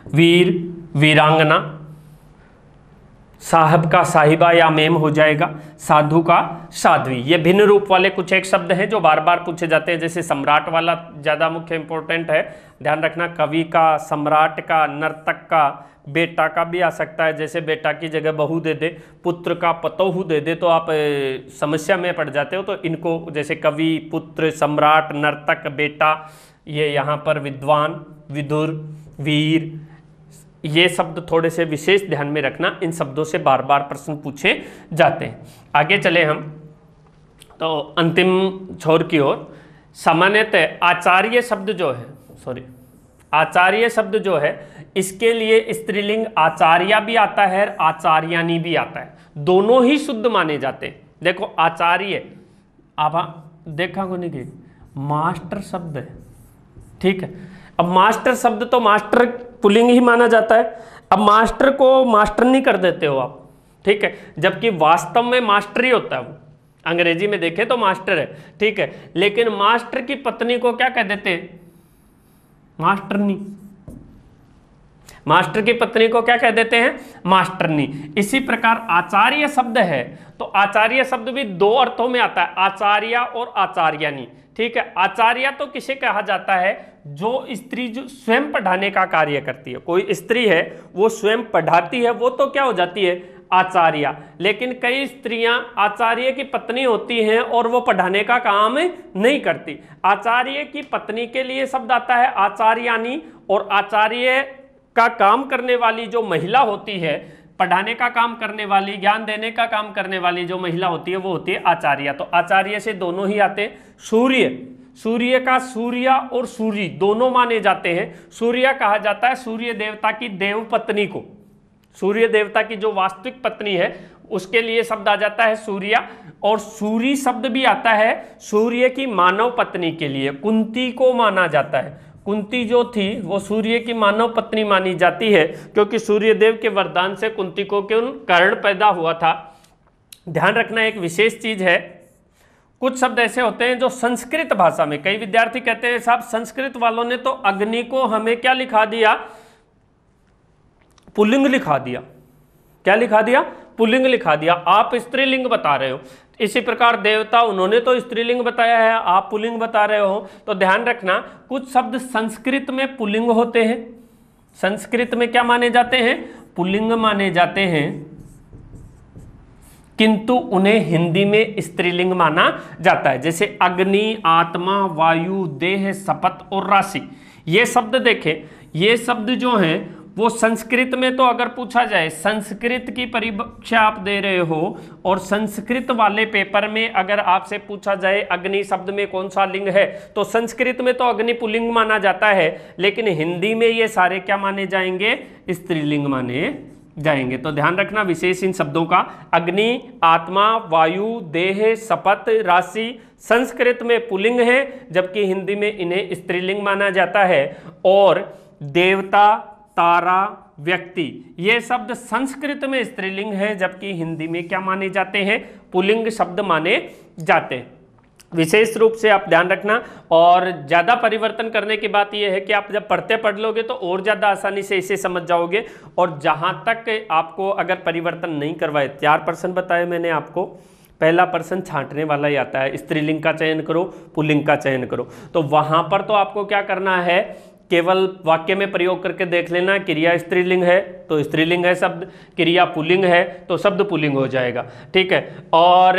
S1: वीर, वीरांगना। साहब का साहिबा या मेम हो जाएगा। साधु का साध्वी। ये भिन्न रूप वाले कुछ एक शब्द हैं जो बार बार पूछे जाते हैं। जैसे सम्राट वाला ज़्यादा मुख्य इंपॉर्टेंट है, ध्यान रखना। कवि का, सम्राट का, नर्तक का, बेटा का भी आ सकता है, जैसे बेटा की जगह बहू दे दे। पुत्र का पतोहू दे दे तो आप समस्या में पड़ जाते हो। तो इनको जैसे कवि, पुत्र, सम्राट, नर्तक, बेटा, ये यहाँ पर विद्वान, विदुर, वीर, ये शब्द थोड़े से विशेष ध्यान में रखना। इन शब्दों से बार बार प्रश्न पूछे जाते हैं। आगे चले हम तो अंतिम छोर की ओर। सामान्यतः आचार्य शब्द जो है, आचार्य शब्द जो है इसके लिए स्त्रीलिंग आचार्या भी आता है, आचार्यानी भी आता है। दोनों ही शुद्ध माने जाते हैं। देखो आचार्य, आप देखा को नहीं कि मास्टर शब्द है। ठीक है। अब मास्टर शब्द तो मास्टर पुल्लिंग ही माना जाता है। अब मास्टर को मास्टर नहीं कर देते हो आप। ठीक है। जबकि वास्तव में मास्टर ही होता है वो, अंग्रेजी में देखें तो मास्टर है। ठीक है। लेकिन मास्टर की पत्नी को क्या कह देते हैं? मास्टरनी। मास्टर की पत्नी को क्या कह देते हैं? मास्टरनी। इसी प्रकार आचार्य शब्द है तो आचार्य शब्द भी दो अर्थों में आता है, आचार्या और आचार्यानी। ठीक है। आचार्य तो किसे कहा जाता है? जो स्त्री जो स्वयं पढ़ाने का कार्य करती है। कोई स्त्री है वो स्वयं पढ़ाती है, वो तो क्या हो जाती है? आचार्य। लेकिन कई स्त्रियां आचार्य की पत्नी होती हैं और वो पढ़ाने का काम नहीं करती। आचार्य की पत्नी के लिए शब्द आता है आचार्यानी, और आचार्य का काम करने वाली जो महिला होती है, पढ़ाने का काम करने वाली, ज्ञान देने का काम करने वाली जो महिला होती है वो होती है आचार्य। तो आचार्य से दोनों ही आते हैं। सूर्य, सूर्य का सूर्या और सूरी दोनों माने जाते हैं। सूर्य कहा जाता है सूर्य देवता की देव पत्नी को। सूर्य देवता की जो वास्तविक पत्नी है उसके लिए शब्द आ जाता है सूर्या। और सूरी शब्द भी आता है सूर्य की मानव पत्नी के लिए, कुंती को माना जाता है। कुंती जो थी वो सूर्य की मानव पत्नी मानी जाती है क्योंकि सूर्य देव के वरदान से कुंती को कर्ण पैदा हुआ था। ध्यान रखना एक विशेष चीज है, कुछ शब्द ऐसे होते हैं जो संस्कृत भाषा में, कई विद्यार्थी कहते हैं साहब संस्कृत वालों ने तो अग्नि को हमें क्या लिखा दिया? पुल्लिंग लिखा दिया। क्या लिखा दिया, पुल्लिंग लिखा दिया, आप स्त्रीलिंग बता रहे हो। इसी प्रकार देवता, उन्होंने तो स्त्रीलिंग बताया है, आप पुल्लिंग बता रहे हो। तो ध्यान रखना, कुछ शब्द संस्कृत में पुल्लिंग होते हैं, संस्कृत में क्या माने जाते हैं, पुल्लिंग माने जाते हैं, किंतु उन्हें हिंदी में स्त्रीलिंग माना जाता है। जैसे अग्नि, आत्मा, वायु, देह, शपथ और राशि, ये शब्द देखें, ये शब्द जो हैं वो संस्कृत में, तो अगर पूछा जाए संस्कृत की परीक्षा आप दे रहे हो और संस्कृत वाले पेपर में अगर आपसे पूछा जाए अग्नि शब्द में कौन सा लिंग है, तो संस्कृत में तो अग्नि पुल्लिंग माना जाता है, लेकिन हिंदी में ये सारे क्या माने जाएंगे, स्त्रीलिंग माने जाएंगे। तो ध्यान रखना विशेष इन शब्दों का, अग्नि, आत्मा, वायु, देह, शपथ, राशि संस्कृत में पुल्लिंग है, जबकि हिंदी में इन्हें स्त्रीलिंग माना जाता है। और देवता, तारा, व्यक्ति, ये शब्द संस्कृत में स्त्रीलिंग है, जबकि हिंदी में क्या माने जाते हैं, पुल्लिंग शब्द माने जाते हैं। विशेष रूप से आप ध्यान रखना। और ज़्यादा परिवर्तन करने की बात यह है कि आप जब पढ़ लोगे तो और ज़्यादा आसानी से इसे समझ जाओगे। और जहाँ तक आपको अगर परिवर्तन नहीं करवाए, 4% बताए मैंने आपको, पहला पर्सन छांटने वाला ही आता है, स्त्रीलिंग का चयन करो, पुल्लिंग का चयन करो, तो वहाँ पर तो आपको क्या करना है, केवल वाक्य में प्रयोग करके देख लेना, क्रिया स्त्रीलिंग है तो स्त्रीलिंग है शब्द, क्रिया पुल्लिंग है तो शब्द पुल्लिंग हो जाएगा, ठीक है। और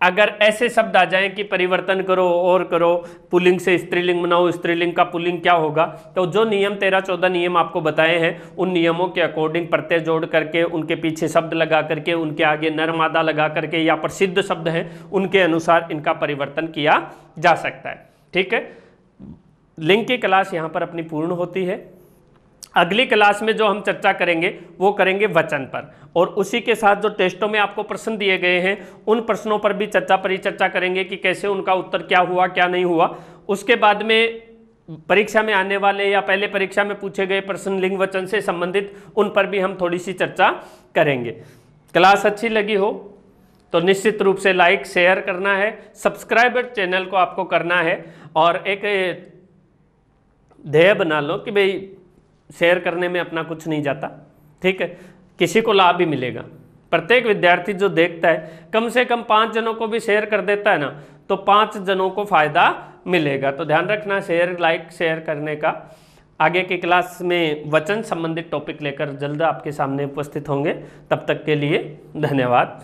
S1: अगर ऐसे शब्द आ जाएं कि परिवर्तन करो और करो, पुल्लिंग से स्त्रीलिंग बनाओ, स्त्रीलिंग का पुल्लिंग क्या होगा, तो जो नियम 13-14 नियम आपको बताए हैं, उन नियमों के अकॉर्डिंग प्रत्यय जोड़ करके, उनके पीछे शब्द लगा करके, उनके आगे नर मादा लगा करके, या प्रसिद्ध शब्द हैं उनके अनुसार इनका परिवर्तन किया जा सकता है, ठीक है। लिंग की क्लास यहाँ पर अपनी पूर्ण होती है। अगली क्लास में जो हम चर्चा करेंगे वो करेंगे वचन पर, और उसी के साथ जो टेस्टों में आपको प्रश्न दिए गए हैं उन प्रश्नों पर भी परिचर्चा करेंगे कि कैसे उनका उत्तर क्या हुआ क्या नहीं हुआ। उसके बाद में परीक्षा में आने वाले या पहले परीक्षा में पूछे गए प्रश्न लिंग वचन से संबंधित, उन पर भी हम थोड़ी सी चर्चा करेंगे। क्लास अच्छी लगी हो तो निश्चित रूप से लाइक शेयर करना है, सब्सक्राइब चैनल को आपको करना है, और एक ध्येय बना लो कि भाई शेयर करने में अपना कुछ नहीं जाता, ठीक है, किसी को लाभ भी मिलेगा। प्रत्येक विद्यार्थी जो देखता है कम से कम 5 जनों को भी शेयर कर देता है ना, तो 5 जनों को फायदा मिलेगा। तो ध्यान रखना शेयर, लाइक शेयर करने का। आगे की क्लास में वचन संबंधित टॉपिक लेकर जल्द आपके सामने उपस्थित होंगे। तब तक के लिए धन्यवाद।